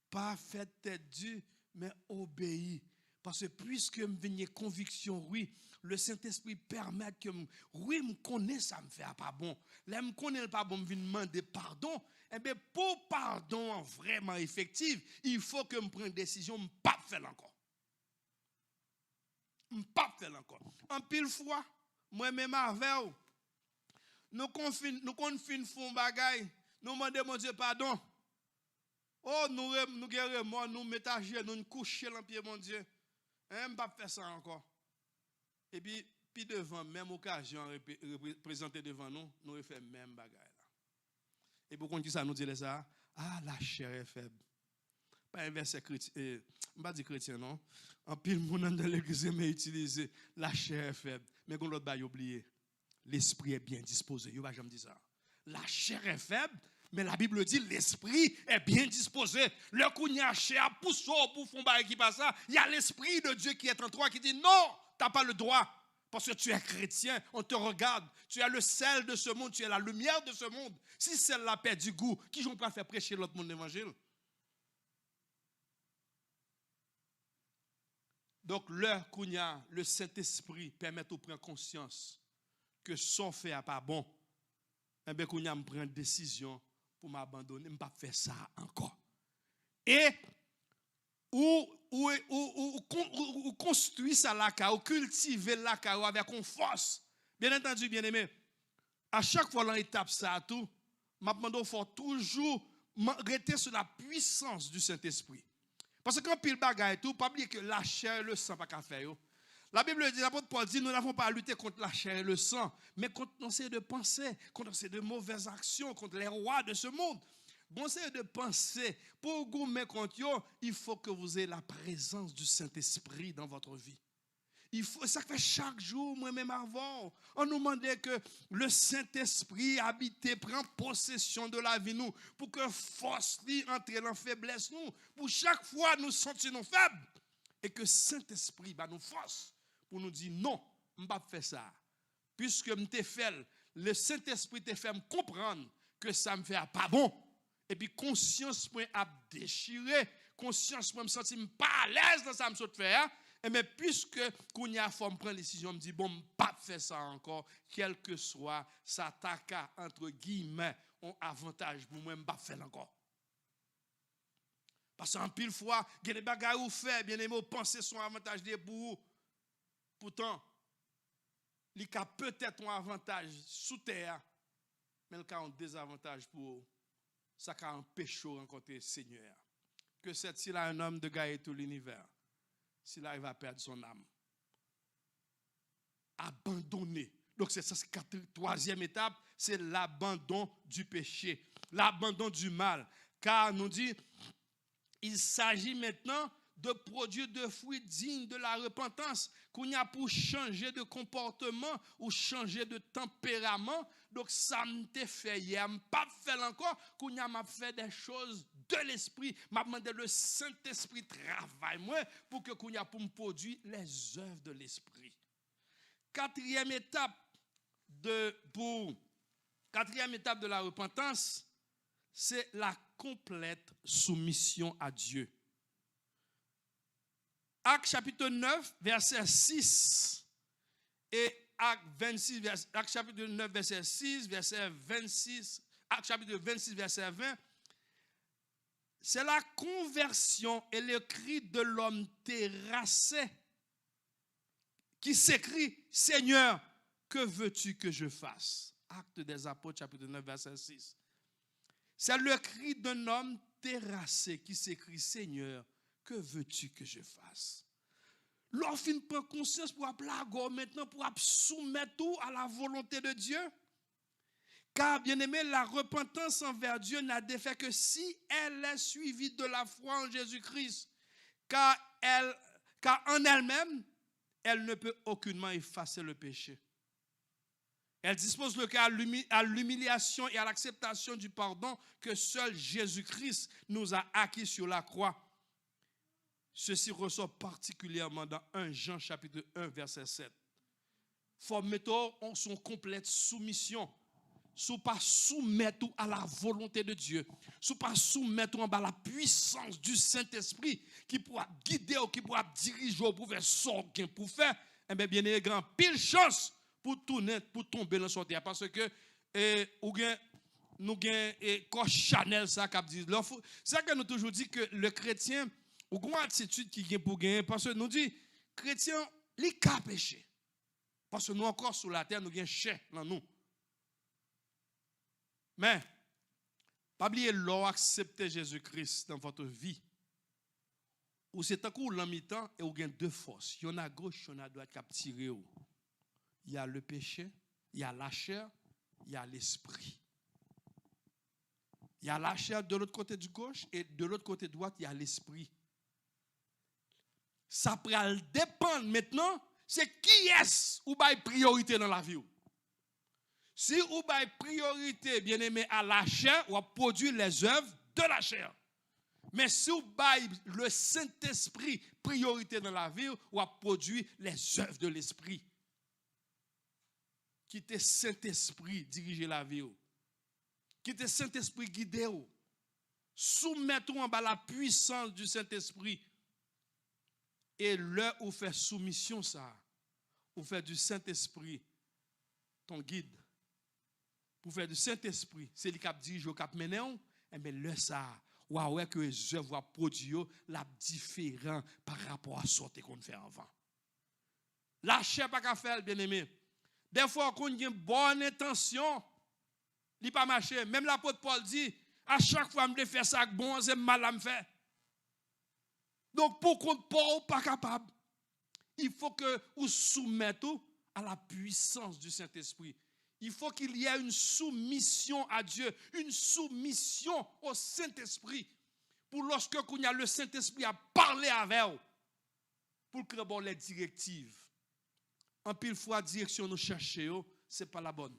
Pas fait tête due, mais obéi. Parce que puisque me vienne conviction, oui, le Saint-Esprit permet que, oui, me connaît ça me fait pas bon. Là, me connaît pas bon, me vienne demander pardon. Eh bien, pour pardon vraiment effectif, il faut que me prenne une décision, me pas faire encore. Me pas faire encore. En pile fois, moi-même avec nous confine font bagaille, nous demandons mon Dieu pardon. Oh, nous guérissons, nous mettons à genoux, nous couchons dans pied, mon Dieu. On ne pas faire ça encore. Et puis devant, même occasion présentée devant nous, nous faisons même bagaille. Et pourquoi ça nous dit ça? Ah, la chair est faible. Pas un verset chrétien, je ne pas dire chrétien, non. En pile, mon dans l'église, mais utiliser la chair est faible. Mais quand l'autre va oublier, l'esprit est bien disposé. Je ne vais jamais dire ça. La chair est faible. Mais la Bible dit l'esprit est bien disposé. Le coup n'y a cher pour faire qui passe ça. Il y a l'esprit de Dieu qui est en toi qui dit non, tu n'as pas le droit. Parce que tu es chrétien, on te regarde. Tu es le sel de ce monde, tu es la lumière de ce monde. Si celle-là perd du goût, qui j'en peux faire prêcher l'autre monde l'évangile? Donc, l'heure qu'on y a, le Saint-Esprit permet de prendre conscience que son fait n'est pas bon. Et bien, qu'on y a prendre une décision pour m'abandonner, je ne vais pas faire ça encore. Et ou construire ça là, ou cultiver là avec une force. Bien entendu, bien aimé, à chaque fois dans l'étape ça tout, je demande faut toujours rester sur la puissance du Saint-Esprit. Parce que quand pile bagaille tout, pas oublier que la chair et le sang pas qu'à faire. La Bible dit, l'apôtre Paul dit, nous n'avons pas à lutter contre la chair et le sang, mais contre nos séries de pensées, contre ces de mauvaises actions, contre les rois de ce monde. Bon, c'est de penser, pour gommer contre eux, il faut que vous ayez la présence du Saint-Esprit dans votre vie. Il faut, ça fait chaque jour, moi-même avant, on nous demandait que le Saint-Esprit habite, prend possession de la vie nous, pour que force lui entre dans faiblesse nous, pour chaque fois nous sentir faibles, et que Saint-Esprit nous force pour nous dire non, je ne vais pas faire ça. Puisque je fait, le Saint-Esprit te fait me comprendre que ça me fait pas bon. Et puis conscience moi a déchiré, conscience moi me sentir pas à l'aise dans ça me saute faire. Et mais puisque qu'on y a forme prendre décision me dit bon, je pas faire ça encore, quel que soit ça taka entre guillemets un avantage pour moi, je pas faire encore. Parce qu'en pile fois, il y a des bagages ou fait, bien aimé, penser son avantage de pour vous. Pourtant, il y a peut-être un avantage sous terre, mais il y a un désavantage pour vous. Ça a un péché rencontrer le Seigneur. Que c'est s'il a un homme de gagner tout l'univers, s'il arrive à perdre son âme. Abandonner. Donc c'est ça, troisième étape, c'est l'abandon du péché, l'abandon du mal. Car nous dit, il s'agit maintenant de produire de fruits dignes de la repentance, qu'on y a pour changer de comportement ou changer de tempérament. Donc ça m'a fait hier, pas fait encore, qu'on y a fait des choses de l'esprit, m'a demandé le Saint-Esprit travaille moi pour que qu'on y a pour me produire les œuvres de l'esprit. Quatrième étape de la repentance, c'est la complète soumission à Dieu. Actes chapitre 9, verset 6 et Actes chapitre 9, verset 6, verset 26, Actes chapitre 26, verset 20, c'est la conversion et le cri de l'homme terrassé qui s'écrit, Seigneur, que veux-tu que je fasse? Actes des Apôtres, chapitre 9, verset 6. C'est le cri d'un homme terrassé qui s'écrit, Seigneur, que veux-tu que je fasse? L'homme prend conscience pour appeler maintenant, pour soumettre tout à la volonté de Dieu. Car, bien aimé, la repentance envers Dieu n'a d'effet que si elle est suivie de la foi en Jésus-Christ. Car en elle-même, elle ne peut aucunement effacer le péché. Elle dispose le cas à l'humiliation et à l'acceptation du pardon que seul Jésus-Christ nous a acquis sur la croix. Ceci ressort particulièrement dans 1 Jean chapitre 1 verset 7. Faut mettre en son complète soumission. Sous pas soumettre à la volonté de Dieu, sous pas soumettre en bas la puissance du Saint-Esprit qui pourra guider ou qui pourra diriger ou pour faire sortir pour faire, eh bien il y a grand pile chance pour tourner, pour tomber dans son terre parce que nous gain coach Chanel ça qu'a dit. C'est que nous toujours dit que le chrétien ou une attitude qui gagne pour gagner parce que nous dit chrétien li ka péché. Parce que nous encore sur la terre nous gain chair dans nous. Mais, pas oublier l'or accepter Jésus-Christ dans votre vie. Ou c'est un coup l'en-mi-temps et vous avez deux forces. Il y en a à gauche, il y en a à droite qui a tiré. Il y a le péché, il y a la chair, il y a l'esprit. Il y a la chair de l'autre côté du gauche et de l'autre côté droite, il y a l'esprit. Ça peut dépendre maintenant, c'est qui est-ce ou bail priorité dans la vie. Si vous avez priorité, bien aimé, à la chair, vous produire les œuvres de la chair. Mais si vous avez le Saint-Esprit priorité dans la vie, vous produire les œuvres de l'Esprit. Quittez Saint-Esprit diriger la vie. Quittez Saint-Esprit guider. Soumettez-vous en bas la puissance du Saint-Esprit. Et là où vous faites soumission, ça, vous faites du Saint-Esprit ton guide. Pour faire du Saint-Esprit, c'est lui qui dirige au cap mené, et bien le ça, ouais que les œuvres produisent la différent par rapport à ce qu'on fait avant. La chair pas qu'à faire bien aimé. Des fois qu'on a une bonne intention, il pas marcher. Même l'apôtre Paul dit à chaque fois me faire ça bon, c'est mal à me faire. Donc pour qu'on pas capable, il faut que vous soumettez à la puissance du Saint-Esprit. Il faut qu'il y ait une soumission à Dieu, une soumission au Saint-Esprit. Pour lorsque le Saint-Esprit a parlé avec vous, pour que bon les directives. En pile fois, direction nous cherchons, ce n'est pas la bonne.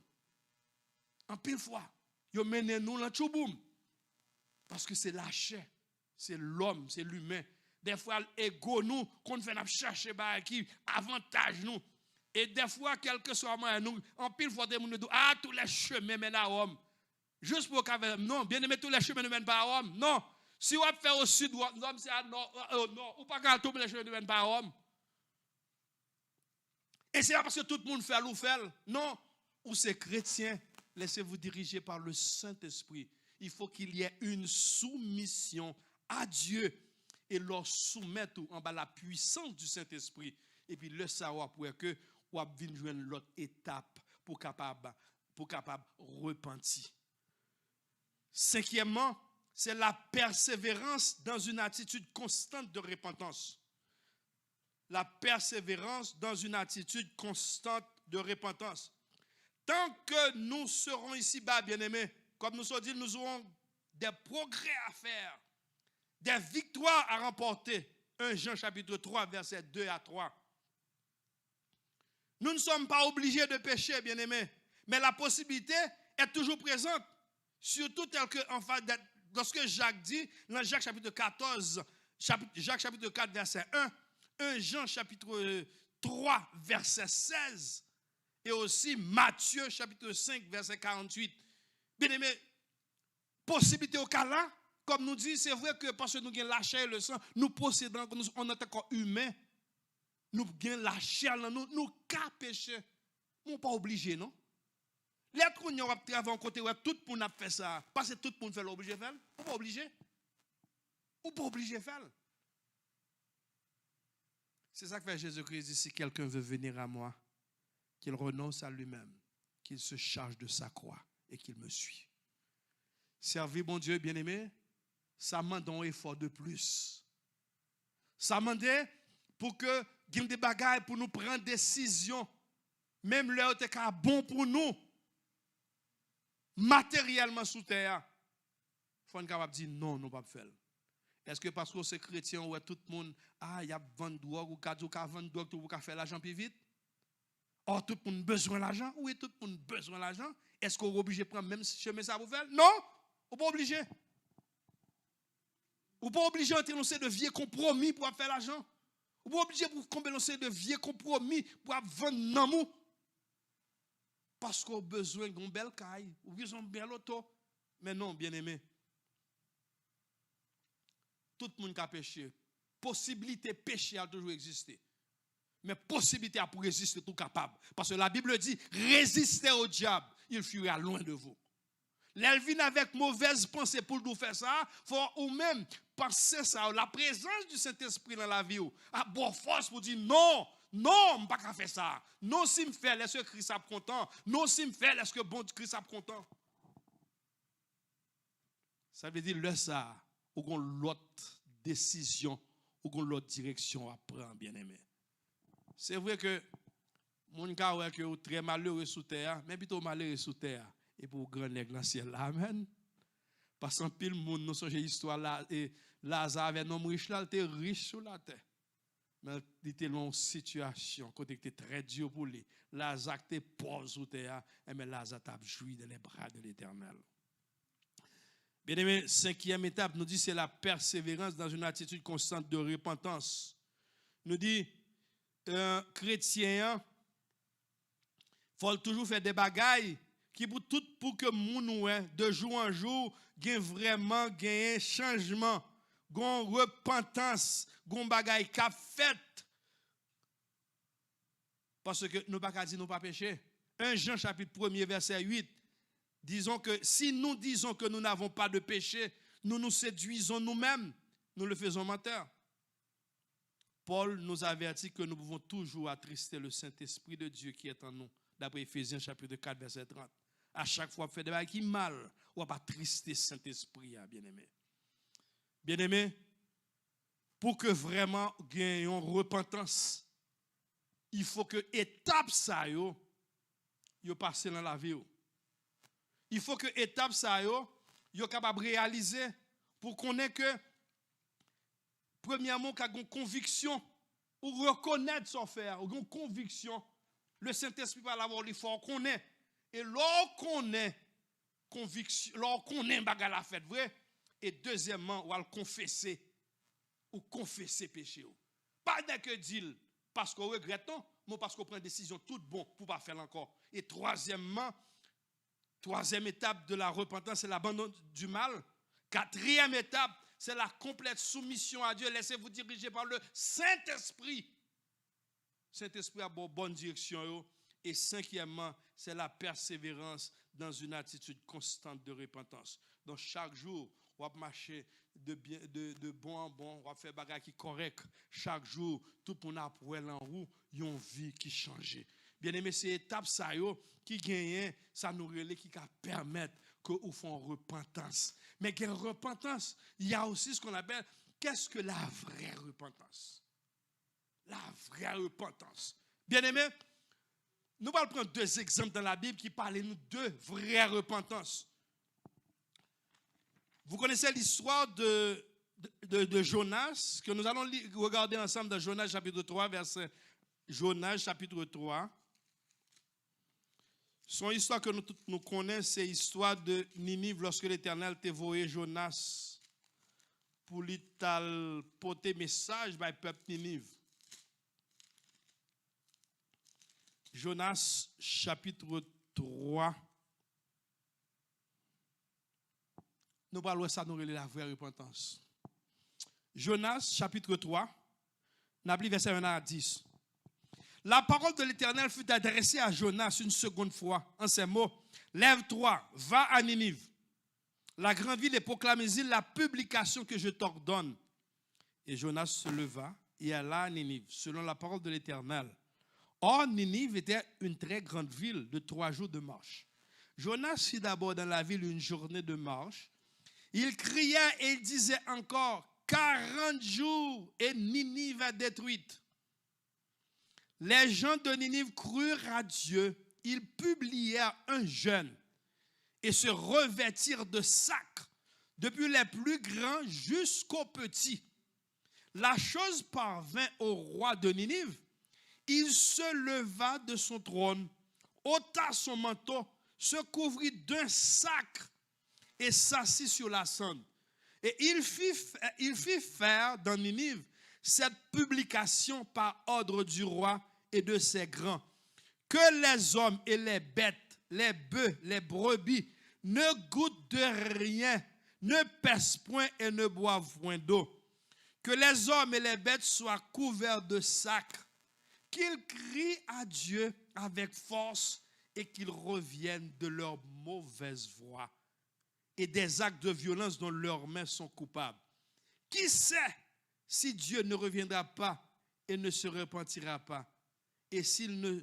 En pile fois, vous menez nous dans tchouboum. Parce que c'est la chair, c'est l'homme, c'est l'humain. Des fois, l'ego nous, qu'on fait chercher qui avantage nous. Et des fois, quel que soit moi, nous, en pile fois, des gens nous disent, ah, tous les chemins mènent à Rome. Juste pour qu'avec, non, bien aimé, tous les chemins ne mènent pas à Rome. Non. Si on va faire au sud, l'homme c'est à nord, non, ou pas quand tous les chemins ne mènent pas à Rome. Et c'est pas parce que tout le monde fait ou fait. Non. Ou c'est chrétien, laissez-vous diriger par le Saint-Esprit. Il faut qu'il y ait une soumission à Dieu. Et leur soumettre en bas la puissance du Saint-Esprit. Et puis le savoir pour que ou venir joindre l'autre étape pour capable repentir. Cinquièmement, c'est la persévérance dans une attitude constante de repentance. La persévérance dans une attitude constante de repentance. Tant que nous serons ici-bas, bien-aimés, comme nous sommes dit, nous aurons des progrès à faire, des victoires à remporter. 1 Jean chapitre 3, versets 2 à 3. Nous ne sommes pas obligés de pécher, bien-aimés, mais la possibilité est toujours présente. Surtout tel que, enfin, lorsque Jacques dit, dans Jacques chapitre 14, Jacques chapitre 4, verset 1, 1 Jean chapitre 3, verset 16, et aussi Matthieu chapitre 5, verset 48. Bien-aimés, possibilité au cas là, comme nous dit, c'est vrai que parce que nous avons la chair et le sang, nous possédons, on est encore humain, nous avons la chair, nous qu'à pécher. on pas obligé, non? L'être qu'on va travailler en côté, tout le monde a fait ça. Parce que tout le monde fait l'obligé de faire. Ou pas obligé. Ou pas obligé de faire. C'est ça que fait Jésus-Christ dit, si quelqu'un veut venir à moi, qu'il renonce à lui-même, qu'il se charge de sa croix et qu'il me suit. Servir mon Dieu bien-aimé, ça demande un effort de plus. Ça demande pour que nous des bagailles pour nous prendre des décisions, même l'heure est bon pour nous, matériellement sous terre. Il faut être capable de dire non, nous ne pouvons pas faire. Est-ce que parce que c'est chrétien, ou tout le monde, il y a 20 drogues, ou 4 20 drogues, pour faire l'argent plus vite? Or, tout le monde a besoin d'argent? Oui, tout le monde a besoin d'argent. Est-ce qu'on est obligé de prendre même chemin ça pour faire? Non, on n'est pas obligé. On n'est pas obligé d'entrer de vieux compromis pour faire l'argent. On n'est pas obligé pour combiner de vieux compromis pour vendre l'amour. Parce qu'on a besoin d'une belle caille, ou besoin d'une belle auto. Mais non, bien aimé. Tout le monde a péché. Possibilité de pécher a toujours existé. Mais possibilité pour résister tout capable. Parce que la Bible dit, résistez au diable, il fuira loin de vous. L'elvin avec mauvaise pensée pour nous faire ça, faut ou même penser ça, la présence du Saint-Esprit dans la vie, à bonne force pour dire non, non, je ne peux pas faire ça. Non, si je fais, est-ce que Christ est content? Non, si je fais, est-ce que bon Christ est content? Ça veut dire, le ça, ou l'autre décision, ou l'autre direction à prendre, bien aimé. C'est vrai que mon cas est que très malheureux sous terre, mais plutôt malheureux sous terre. Et pour grand nègre dans le ciel, amen. Parce que pile monde nous songe l'histoire là et Lazare avait un homme riche là, il était riche sur la terre. Mais il était dans une situation côté était très dur pour lui. Lazare était pauvre sous terre, mais Lazare a joui dans les bras de l'Éternel. Bien aimé, cinquième étape nous dit c'est la persévérance dans une attitude constante de repentance. Nous dit chrétien, faut toujours faire des bagailles qui pour que moun de jour en jour gagne vraiment un changement, gon repentance, gon bagaille qu'a fait. Parce que nous pas dire nous pas pécher. 1 Jean chapitre 1er verset 8. Disons que si nous disons que nous n'avons pas de péché, nous nous séduisons nous-mêmes, nous le faisons menteur. Paul nous avertit que nous pouvons toujours attrister le Saint-Esprit de Dieu qui est en nous, d'après Ephésiens chapitre 4 verset 30. À chaque fois, fait des choses qui mal, ou pas trister Saint-Esprit, bien-aimé. Bien-aimé, pour que vraiment gagnions repentance, il faut que étape ça yo passe dans la vie. Il faut que étape ça yo capable réaliser pour qu'on ait que premièrement qu'on ait une conviction ou reconnaître son faire, ou une conviction. Le Saint-Esprit va l'avoir l'effort qu'on est. Et lorsqu'on est conviction, lorsqu'on est bagarre la fête vrai, et deuxièmement, on va le confesser ou confesser péché. Pas dès que dit parce qu'on regrette, mais parce qu'on prend une décision toute bonne pour ne pas faire encore. Et troisièmement, troisième étape de la repentance, c'est l'abandon du mal. Quatrième étape, c'est la complète soumission à Dieu. Laissez-vous diriger par le Saint-Esprit. Saint-Esprit a bonne direction. Et cinquièmement, c'est la persévérance dans une attitude constante de repentance. Donc chaque jour, on va marcher de bon en bon, on va faire des choses qui sont correctes. Chaque jour, tout le monde a pour elle en roue, il y a une vie qui change. Bien aimé, c'est l'étape qui gagne, ça nous relève, qui permet que nous fassions repentance. Mais quelle repentance? Il y a aussi ce qu'on appelle, qu'est-ce que la vraie repentance? La vraie repentance. Bien aimé, nous allons prendre deux exemples dans la Bible qui parlent de vraie repentance. Vous connaissez l'histoire de Jonas, que nous allons regarder ensemble dans Jonas chapitre 3, verset Jonas chapitre 3. Son histoire que nous connaissons, c'est l'histoire de Ninive lorsque l'Éternel t'a envoyé Jonas pour lui porter message par le peuple Ninive. Jonas chapitre 3. Nous parlons de ça, nous relèvons la vraie repentance. Jonas chapitre 3, nous avons verset 1 à 10. La parole de l'Éternel fut adressée à Jonas une seconde fois en ces mots. Lève-toi, va à Ninive, la grande ville, et proclame-y la publication que je t'ordonne. Et Jonas se leva et alla à Ninive, selon la parole de l'Éternel. Or, Ninive était une très grande ville de 3 jours de marche. Jonas fut d'abord dans la ville une journée de marche. Il criait et il disait encore, 40 jours et Ninive est détruite. Les gens de Ninive crurent à Dieu. Ils publièrent un jeûne et se revêtirent de sacs, depuis les plus grands jusqu'aux petits. La chose parvint au roi de Ninive. Il se leva de son trône, ôta son manteau, se couvrit d'un sac et s'assit sur la cendre. Et il fit faire dans Ninive cette publication par ordre du roi et de ses grands, que les hommes et les bêtes, les bœufs, les brebis, ne goûtent de rien, ne pèsent point et ne boivent point d'eau. Que les hommes et les bêtes soient couverts de sacs, qu'ils crient à Dieu avec force et qu'ils reviennent de leur mauvaise voie et des actes de violence dont leurs mains sont coupables. Qui sait si Dieu ne reviendra pas et ne se repentira pas, et s'il ne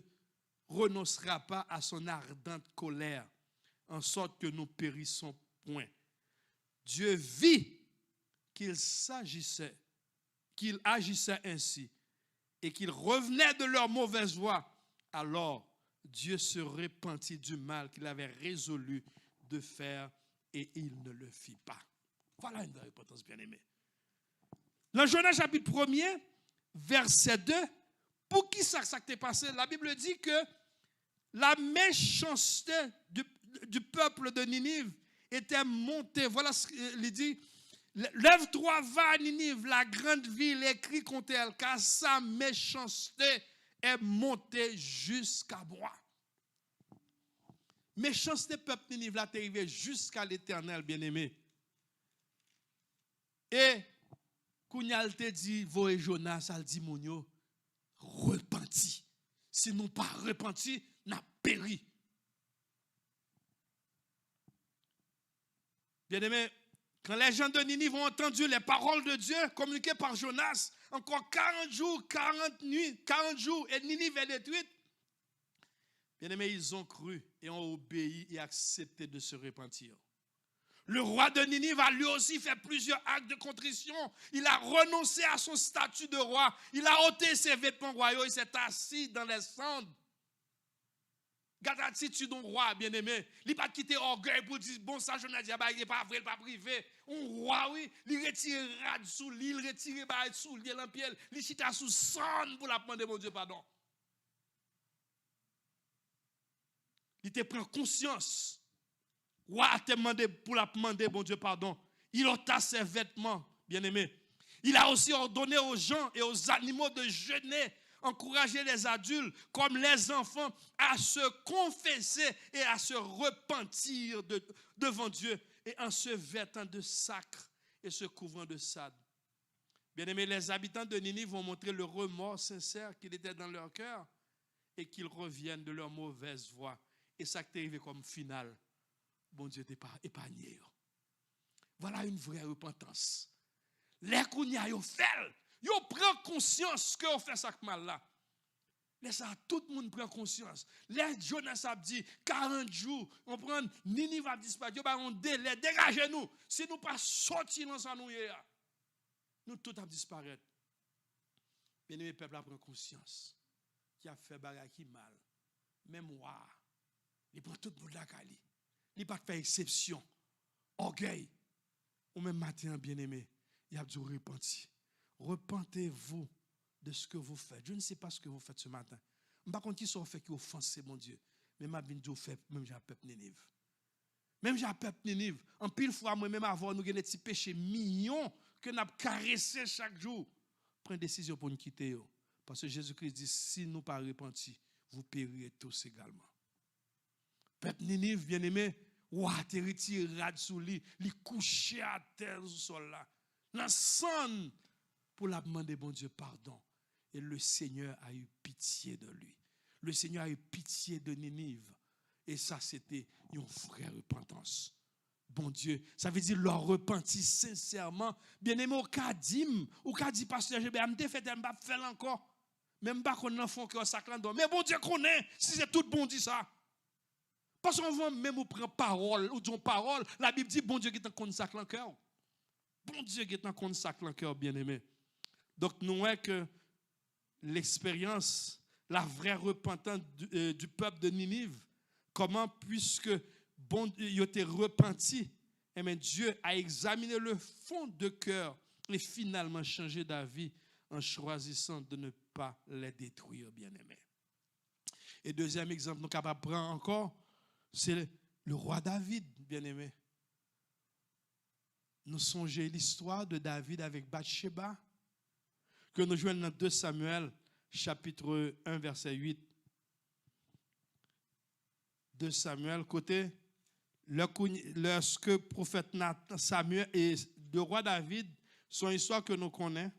renoncera pas à son ardente colère, en sorte que nous périssons point. Dieu vit qu'il agissait ainsi, et qu'ils revenaient de leur mauvaise voie. Alors Dieu se repentit du mal qu'il avait résolu de faire, et il ne le fit pas. Voilà une vraie repentance, bien-aimée. Dans Jonas chapitre 1er, verset 2, pour qui ça t'est passé? La Bible dit que la méchanceté du peuple de Ninive était montée. Voilà ce qu'il dit. Lève-toi, va à Ninive, la grande ville, et crie contre elle, car sa méchanceté est montée jusqu'à moi. Méchanceté peuple Ninive là, t'est arrivé jusqu'à l'Éternel, bien-aimé. Et Kounyal te dit, voyez Jonas, elle dit, Mounio, repenti. Si nous pas repenti, n'a péri. Bien-aimé, quand les gens de Ninive ont entendu les paroles de Dieu communiquées par Jonas, encore 40 jours, 40 nuits, 40 jours, et Ninive est détruite. Bien-aimés, ils ont cru et ont obéi et accepté de se repentir. Le roi de Ninive a lui aussi fait plusieurs actes de contrition. Il a renoncé à son statut de roi. Il a ôté ses vêtements royaux. Il s'est assis dans les cendres. Garde l'attitude d'un roi, bien-aimé. Il n'a pas quitté orgueil pour dire, bon, ça, je ne dis pas, il n'est pas vrai, il n'est pas privé. Un roi, oui, il retire rad sous l'île, il retire sous l'île en pied, il chita sous cendre pour la demander, mon Dieu, pardon. Il te prend conscience. Roi a te demandé pour la demander, bon Dieu, pardon. Il ôta ses vêtements, bien-aimé. Il a aussi ordonné aux gens et aux animaux de jeûner, encourager les adultes comme les enfants à se confesser et à se repentir devant Dieu et en se vêtant de sacre et se couvrant de sable. Bien-aimés, les habitants de Ninive vont montrer le remords sincère qu'il était dans leur cœur et qu'ils reviennent de leur mauvaise voie. Et ça qui est arrivé comme finale, bon Dieu t'es pas épargné. Voilà une vraie repentance. Les kounya yo fait, yo prend conscience que on fait ça mal là. Laisse ça, tout le monde prend conscience. Les Jonas a dit 40 jours, on prend Ninive va disparaître, on délai, dégagez-nous. Si nous pas sortir dans ça nous tout a disparaître. Bien-aimé peuple a pris conscience qui a fait bagarre qui mal. Même moi, il prend tout le monde la cali. Il pas fait exception. Orgueil. Ou même matin bien-aimé, il a dû repentir. Repentez-vous de ce que vous faites. Je ne sais pas ce que vous faites ce matin. Je ne sais pas qui sont fait qui offensent mon Dieu. Mais ma vie nous fait même j'ai peuple Ninive. Même j'ai peuple Ninive. En pile fois moi même avant nous gagner des petits péchés millions que n'a caressé chaque jour. Prends décision pour nous quitter. Parce que Jésus-Christ dit si nous pas repentis, vous périrez tous également. Peuple Ninive bien-aimé, ouah, te retiré sous lui, il couché à terre sous sol là. Dans sang pour la demander bon Dieu pardon Et le Seigneur a eu pitié de lui. Le Seigneur a eu pitié de Ninive. Et ça, c'était une vraie repentance. Bon Dieu, ça veut dire leur repentir sincèrement. Bien aimé, au cas dit, pasteur, je vais faire, je vais faire encore. Même pas qu'on en fait que ça clandon. Mais bon Dieu connaît, si c'est tout bon dit ça. Parce qu'on va même prendre parole, ou disons parole, la Bible dit, bon Dieu qui est en compte ça dans le cœur. Bon Dieu qui est en compte ça dans le cœur, bien aimé. Donc, nous voyons que l'expérience, la vraie repentance du peuple de Ninive, comment, puisque bon, il était repenti, eh bien, Dieu a examiné le fond de cœur et finalement changé d'avis en choisissant de ne pas les détruire, bien aimé. Et deuxième exemple, nous sommes capables de prendre encore, c'est le roi David, bien aimé. Nous songeons l'histoire de David avec Bathsheba, que nous jouons dans 2 Samuel, chapitre 1, verset 8. 2 Samuel, côté, lorsque le prophète Samuel et le roi David, son histoire que nous connaissons,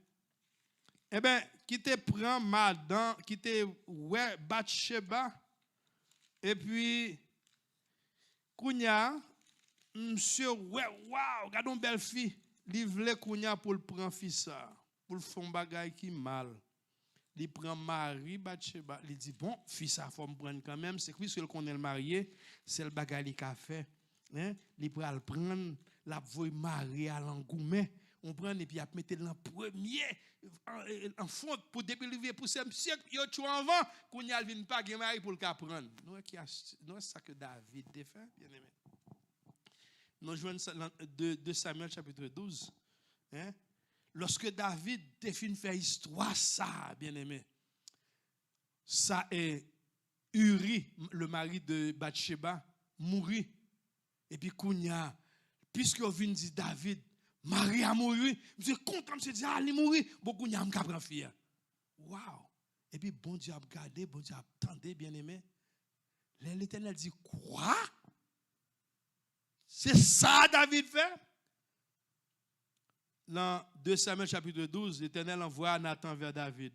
eh bien, qui te prend madame, qui te ouais Bathsheba, et puis, Kounia, monsieur, ouais, waouh, regardons une belle fille, livre Kounia pour le prendre fils, pour le faire bagay qui mal. Il prend Marie Bathsheba, il dit bon, fils ça faut me prendre quand même, c'est puisque le connaît le marié, c'est le bagay qui a fait. Hein? Il prend le prendre, la voie Marie à l'engouement, on prend et puis a mettre dans premier en fond pour début pour ce siècle, yo tout avant, qu'on y a vinn pas gen Marie pour le prendre. Nous ça que David a fait, bien aimé. Nous jouons de Samuel chapitre 12. Hein? Lorsque David définit faire histoire, ça, bien aimé, ça est Uri, le mari de Bathsheba, mourit. Et puis, Kounia, puisque vient dit David, Marie a mouru, je suis content, je dis, ah, il mourit, beaucoup n'y a pas de fille. Waouh! Et puis, bon Dieu a regardé, bon Dieu a attendu, bien aimé. L'Éternel dit, quoi? C'est ça David fait? Dans 2 Samuel chapitre 12, l'Éternel envoie Nathan vers David.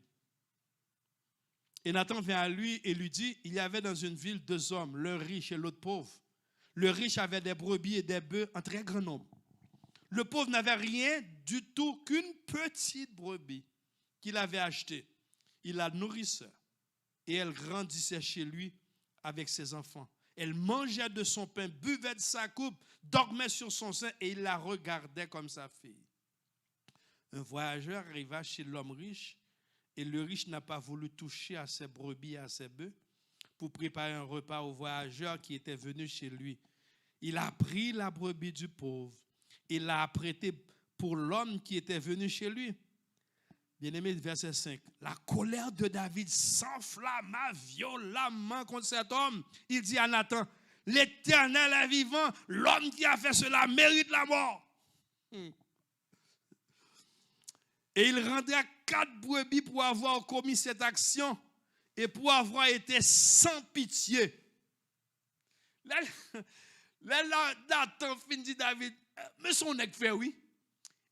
Et Nathan vient à lui et lui dit, il y avait dans une ville 2 hommes, l'un riche et l'autre pauvre. Le riche avait des brebis et des bœufs en très grand nombre. Le pauvre n'avait rien du tout qu'une petite brebis qu'il avait achetée. Il la nourrissait et elle grandissait chez lui avec ses enfants. Elle mangeait de son pain, buvait de sa coupe, dormait sur son sein et il la regardait comme sa fille. Un voyageur arriva chez l'homme riche et le riche n'a pas voulu toucher à ses brebis et à ses bœufs pour préparer un repas au voyageur qui était venu chez lui. Il a pris la brebis du pauvre et l'a apprêtée pour l'homme qui était venu chez lui. Bien-aimé, verset 5. La colère de David s'enflamma violemment contre cet homme. Il dit à Nathan, l'Éternel est vivant, l'homme qui a fait cela mérite la mort. Et il rendra 4 brebis pour avoir commis cette action et pour avoir été sans pitié. Là, Nathan dit David, mais son nègre fait oui.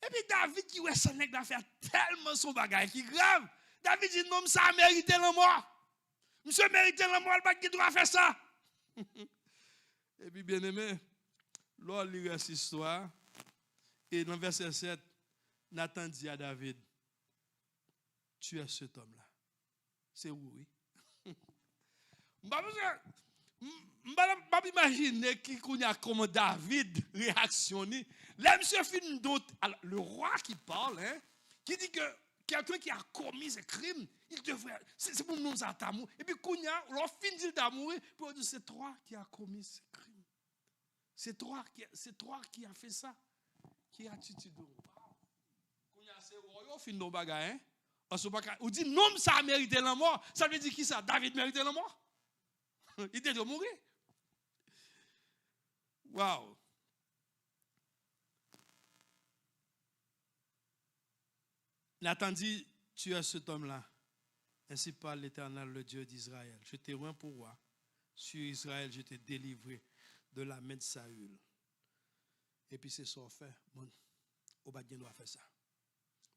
Et puis David qui ouais son nègre a fait tellement son bagage qui grave. David dit non, ça a mérité la mort. Monsieur mérite la mort, le qui doit faire ça. Et puis bien aimé, lors il lit cette histoire et dans verset 7, Nathan dit à David, tu es cet homme-là. C'est oui. Je ne peux pas imaginer comment David réactionne. Là, monsieur film d'autres. Le roi qui parle, hein, qui dit que quelqu'un qui a commis ce crime, il devrait. C'est pour nous attaquer. Et puis, Kounia, on finit dit d'amour, puis on dit c'est toi qui a commis ce crime. C'est toi qui a fait ça. Qui a attitude. Kounia, c'est roi, on finit nos bagages, hein. On dit non, ça a mérité la mort. Ça veut dire qui ça? David méritait la mort. Il était de mourir. Waouh. Nathan dit, tu es cet homme-là. Ainsi parle l'Éternel, le Dieu d'Israël. Je t'ai oint pour roi. Sur Israël, je t'ai délivré de la main de Saül. Et puis c'est ça fait. Bon, Obadien doit faire ça.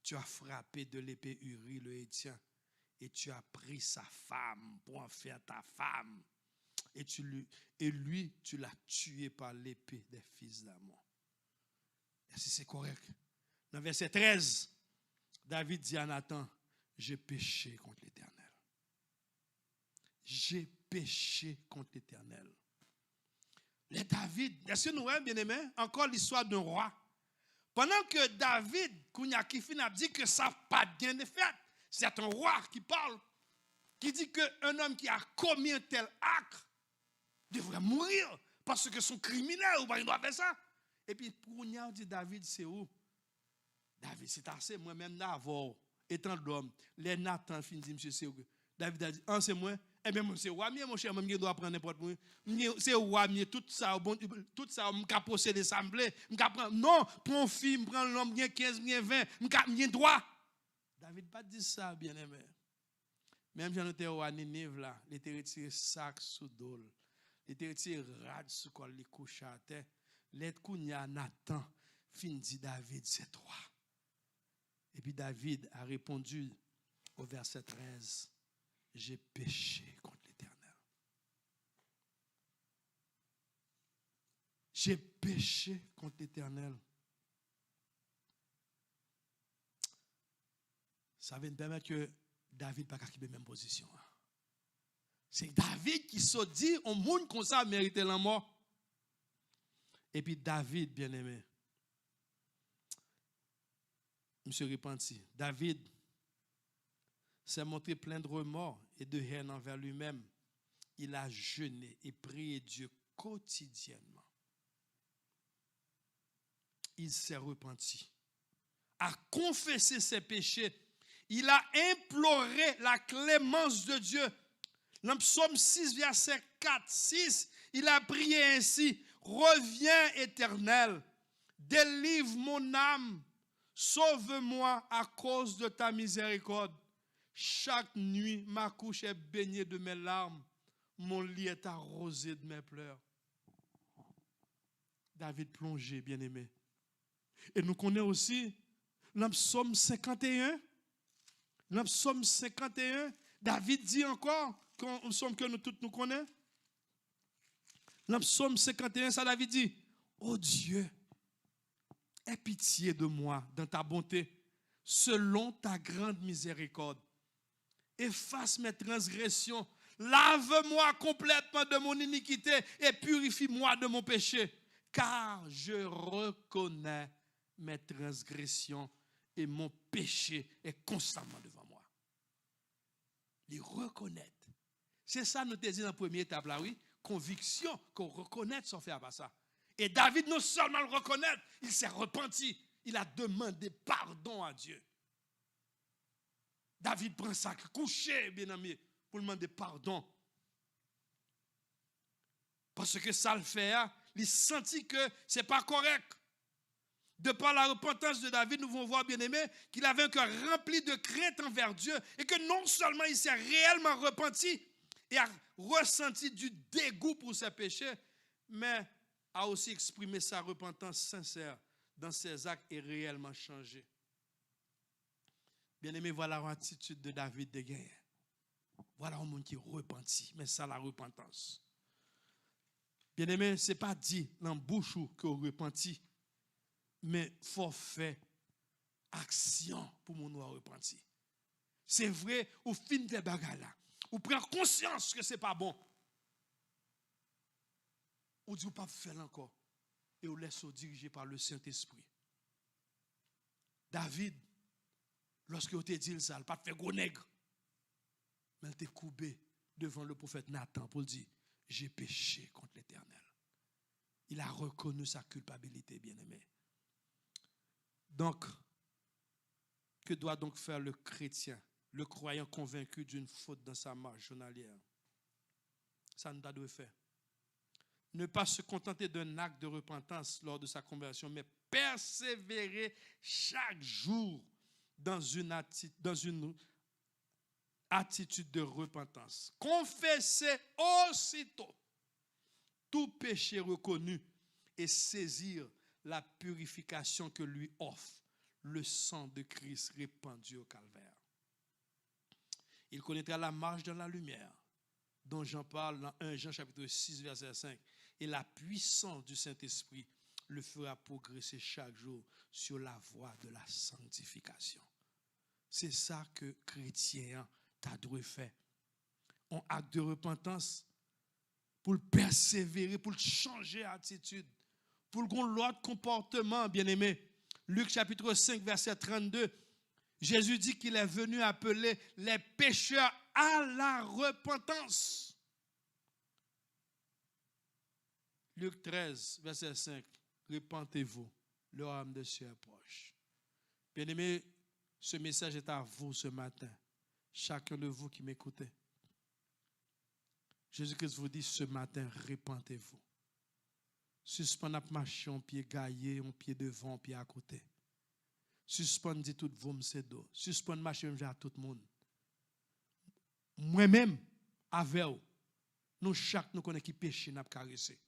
Tu as frappé de l'épée Uri le Hétien et tu as pris sa femme pour en faire ta femme. Et lui, tu l'as tué par l'épée des fils d'Amon. Est-ce que c'est correct? Dans verset 13, David dit à Nathan, j'ai péché contre l'Éternel. J'ai péché contre l'Éternel. Les David, est-ce que nous voyons, bien aimé, encore l'histoire d'un roi? Pendant que David, Kounyakifin, a dit que ça n'a pas bien de fait, c'est un roi qui parle, qui dit qu'un homme qui a commis un tel acte devrait mourir parce que son criminel ou pas il doit faire ça. Et puis, pour nous dit David, c'est où? David, c'est assez, moi-même, d'avoir, étant l'homme, les Nathan fin dit, monsieur, c'est où? David a dit, c'est moi. Eh bien, c'est roi, mon cher, je dois prendre n'importe quoi. C'est roi, tout ça, tout ça, je peux posséder ça, non, prends fille, prends l'homme, 15, 20, je droit. David pas dit ça, bien aimé. Même quand nous étions à Ninive, là, il était retiré sac sous dol. Il était retiré rad sous col, il couche à terre. L'aide Kounia Nathan, fin dit David, c'est toi. Et puis David a répondu au verset 13, j'ai péché contre l'Éternel. J'ai péché contre l'Éternel. Ça va nous permettre que David n'a pas quitter la même position. C'est David qui se dit, on monde comme ça mérité la mort. Et puis David, bien aimé, monsieur repenti, David s'est montré plein de remords et de haine envers lui-même. Il a jeûné et prié Dieu quotidiennement. Il s'est repenti, a confessé ses péchés. Il a imploré la clémence de Dieu. Dans Psaume 6, verset 4, 6, il a prié ainsi, reviens éternel, délivre mon âme, sauve-moi à cause de ta miséricorde. Chaque nuit, ma couche est baignée de mes larmes, mon lit est arrosé de mes pleurs. David plongé, bien-aimé. Et nous connaissons aussi dans Psaume 51. Dans Psaume 51, David dit encore, un psaume que nous tous nous connaissons. Dans Psaume 51, ça David dit, oh Dieu, aie pitié de moi dans ta bonté, selon ta grande miséricorde. Efface mes transgressions, lave-moi complètement de mon iniquité et purifie-moi de mon péché, car je reconnais mes transgressions et mon péché est constamment devant moi. Les reconnaître. C'est ça nous te dit dans la première étape là, oui. Conviction, qu'on reconnaît sans faire pas ça. Et David non seulement le reconnaît, il s'est repenti. Il a demandé pardon à Dieu. David prend ça, couché, bien aimé, pour demander pardon. Parce que ça le fait, il sentit que ce n'est pas correct. De par la repentance de David, nous pouvons voir, bien aimé, qu'il avait un cœur rempli de crainte envers Dieu et que non seulement il s'est réellement repenti et a ressenti du dégoût pour ses péchés, mais a aussi exprimé sa repentance sincère dans ses actes et réellement changé. Bien aimé, voilà l'attitude de David de guerre. Voilà un monde qui est repenti, mais ça la repentance. Bien aimé, ce n'est pas dit dans la bouche que vous repenti. Mais il faut faire action pour mon noir repenti. C'est vrai, au fin de bagarre là, ou prendre conscience que ce n'est pas bon. Ou dit ou pas faire encore. Et ou laisse diriger par le Saint-Esprit. David, lorsque vous te dit ça, il n'a pas fait gros nègre. Mais il était courbé devant le prophète Nathan pour dire, j'ai péché contre l'Éternel. Il a reconnu sa culpabilité, bien-aimé. Donc, que doit donc faire le chrétien, le croyant convaincu d'une faute dans sa marche journalière? Ça ne doit pas faire. Ne pas se contenter d'un acte de repentance lors de sa conversion, mais persévérer chaque jour dans une attitude de repentance. Confesser aussitôt tout péché reconnu et saisir la purification que lui offre le sang de Christ répandu au calvaire. Il connaîtra la marche dans la lumière, dont Jean parle dans 1 Jean chapitre 6, verset 5. Et la puissance du Saint-Esprit le fera progresser chaque jour sur la voie de la sanctification. C'est ça que chrétien t'a dû faire. Un acte de repentance pour persévérer, pour changer d'attitude, pour l'autre comportement, bien-aimé. Luc chapitre 5, verset 32, Jésus dit qu'il est venu appeler les pécheurs à la repentance. Luc 13, verset 5, repentez-vous, le royaume de Dieu est proche. Bien-aimé, ce message est à vous ce matin, chacun de vous qui m'écoutez. Jésus-Christ vous dit ce matin, repentez-vous. Suspendez à marcher, un pied gaillé, un pied devant, un pied à côté. Suspendez tout vous, c'est dos. Suspendez marcher même à tout le monde. Moi-même, avec vous, nous chaque nous connaissons qui péché, n'a pas caressé.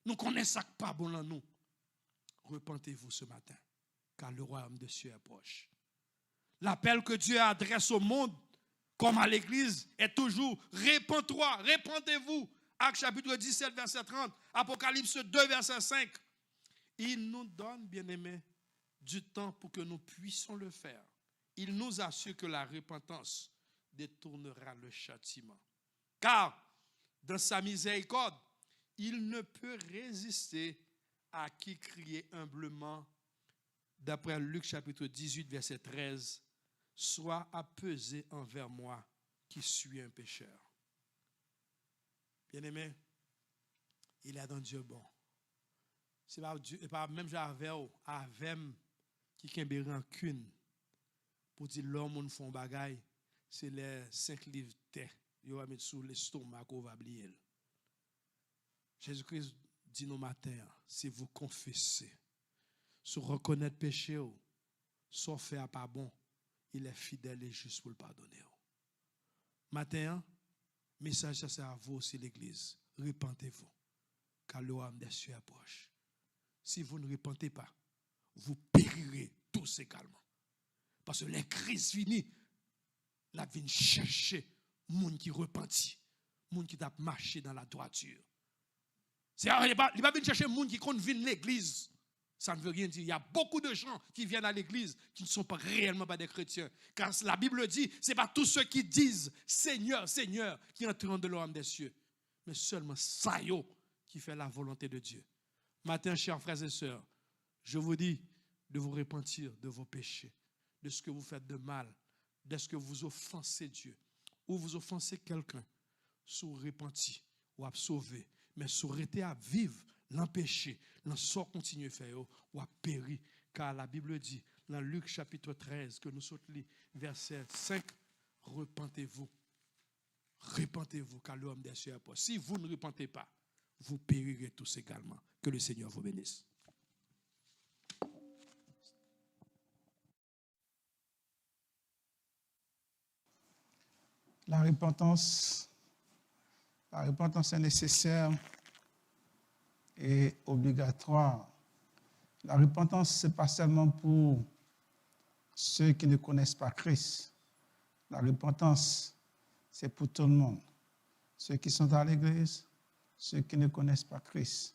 Nous connaissons ça qui pas bon dans nous. Repentez-vous ce matin, car le royaume de Dieu est proche. L'appel que Dieu adresse au monde, comme à l'église, est toujours répands-toi, répandez-vous. Actes chapitre 17, verset 30, Apocalypse 2, verset 5. Il nous donne, bien-aimés, du temps pour que nous puissions le faire. Il nous assure que la repentance détournera le châtiment. Car, dans sa miséricorde, il ne peut résister à qui criait humblement, d'après Luc chapitre 18, verset 13, sois apaisé envers moi qui suis un pécheur. Bien-aimé, il est dans Dieu bon. C'est pas Dieu, et pas même j'avais qui kembe rancune pour dire l'homme on font bagaille, c'est les 5 livres terre, il va mettre sous l'estomac qu'on va oublier. Jésus-Christ dit nos matins, si vous confessez, si vous reconnaissez péché, soit fait à pas bon, il est fidèle et juste pour le pardonner. Matin, message ça c'est à vous aussi l'église. Repentez-vous, car le royaume des cieux approche. Si vous ne repentez pas, vous périrez tous également. Parce que les crises finies, la vie chercher monde qui repentit, monde qui t'a marché dans la droiture. Il ne va pas venir chercher monde qui compte venir l'église. Ça ne veut rien dire. Il y a beaucoup de gens qui viennent à l'église qui ne sont pas réellement pas des chrétiens. Car la Bible dit, ce n'est pas tous ceux qui disent Seigneur, Seigneur, qui entreront dans le royaume des cieux. Mais seulement ça qui fait la volonté de Dieu. Matin, chers frères et sœurs, je vous dis de vous repentir de vos péchés, de ce que vous faites de mal, de ce que vous offensez Dieu, ou vous offensez quelqu'un, sous repenti, ou à sauver, mais sous arrêter à vivre l'empêcher, l'en continuer à faire, ou à périr. Car la Bible dit, dans Luc chapitre 13, que nous sommes lus, verset 5, repentez-vous. Repentez-vous, car l'homme des cieux est proche. Si vous ne repentez pas, vous périrez tous également. Que le Seigneur vous bénisse. La repentance est nécessaire et obligatoire. La repentance, ce n'est pas seulement pour ceux qui ne connaissent pas Christ. La repentance, c'est pour tout le monde. Ceux qui sont à l'église, ceux qui ne connaissent pas Christ.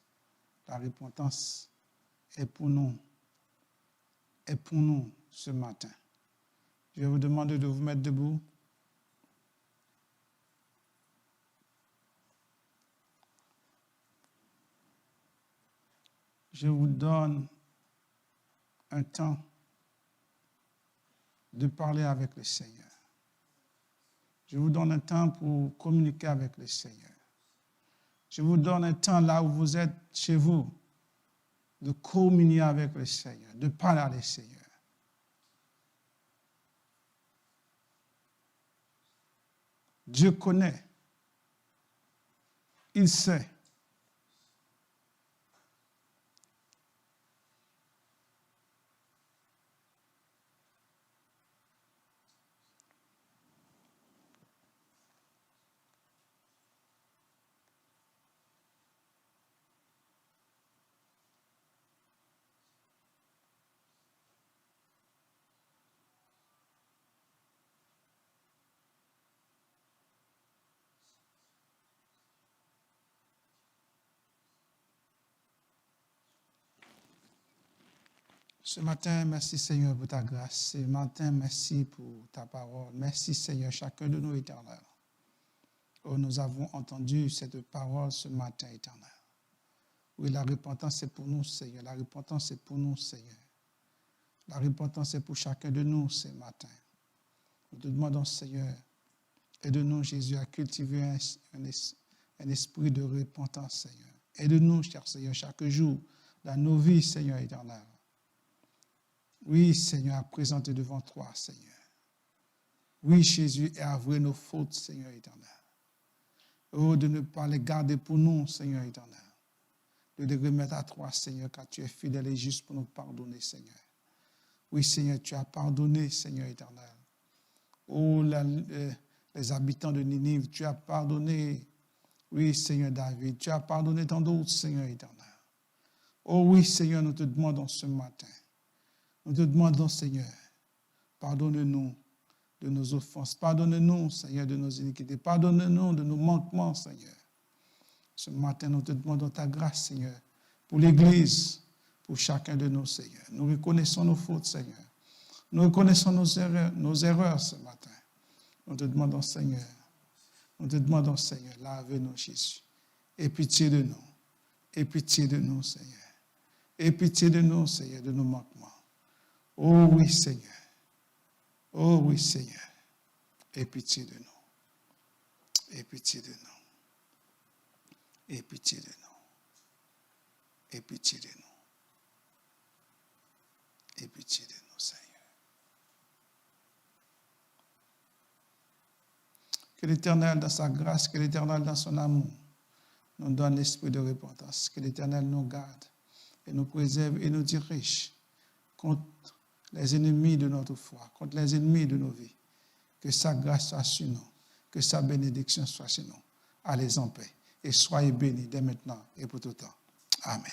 La repentance est pour nous. Est pour nous ce matin. Je vais vous demander de vous mettre debout. Je vous donne un temps de parler avec le Seigneur. Je vous donne un temps pour communiquer avec le Seigneur. Je vous donne un temps là où vous êtes chez vous, de communier avec le Seigneur, de parler à le Seigneur. Dieu connaît. Il sait. Ce matin, merci Seigneur pour ta grâce. Ce matin, merci pour ta parole. Merci Seigneur, chacun de nous, Éternel. Oh, nous avons entendu cette parole ce matin, Éternel. Oui, la repentance, c'est pour nous, Seigneur. La repentance, c'est pour nous, Seigneur. La repentance, c'est pour chacun de nous ce matin. Nous te demandons, Seigneur, aide-nous, Jésus, à cultiver un esprit de repentance, Seigneur. Aide-nous, cher Seigneur, chaque jour dans nos vies, Seigneur éternel. Oui, Seigneur, à présenter devant toi, Seigneur. Oui, Jésus, et à avouer nos fautes, Seigneur éternel. Oh, de ne pas les garder pour nous, Seigneur éternel. De les remettre à toi, Seigneur, car tu es fidèle et juste pour nous pardonner, Seigneur. Oui, Seigneur, tu as pardonné, Seigneur éternel. Oh, les habitants de Ninive, tu as pardonné. Oui, Seigneur David, tu as pardonné tant d'autres, Seigneur éternel. Oh oui, Seigneur, nous te demandons ce matin. Nous te demandons, Seigneur, pardonne-nous de nos offenses. Pardonne-nous, Seigneur, de nos iniquités. Pardonne-nous de nos manquements, Seigneur. Ce matin, nous te demandons ta grâce, Seigneur, pour l'Église, pour chacun de nous, Seigneur. Nous reconnaissons nos fautes, Seigneur. Nous reconnaissons nos erreurs ce matin. Nous te demandons, Seigneur, lave-nous, Jésus. Aie pitié de nous. Aie pitié de nous, Seigneur. Aie pitié de nous, Seigneur, de nos manquements. Oh oui, Seigneur. Oh oui, Seigneur. Aie pitié de nous. Aie pitié de nous. Aie pitié de nous. Aie pitié de nous. Aie pitié de nous, Seigneur. Que l'Éternel, dans sa grâce, que l'Éternel, dans son amour, nous donne l'esprit de repentance. Que l'Éternel nous garde et nous préserve et nous dirige contre les ennemis de notre foi, contre les ennemis de nos vies. Que sa grâce soit sur nous, que sa bénédiction soit sur nous. Allez en paix et soyez bénis dès maintenant et pour tout temps. Amen.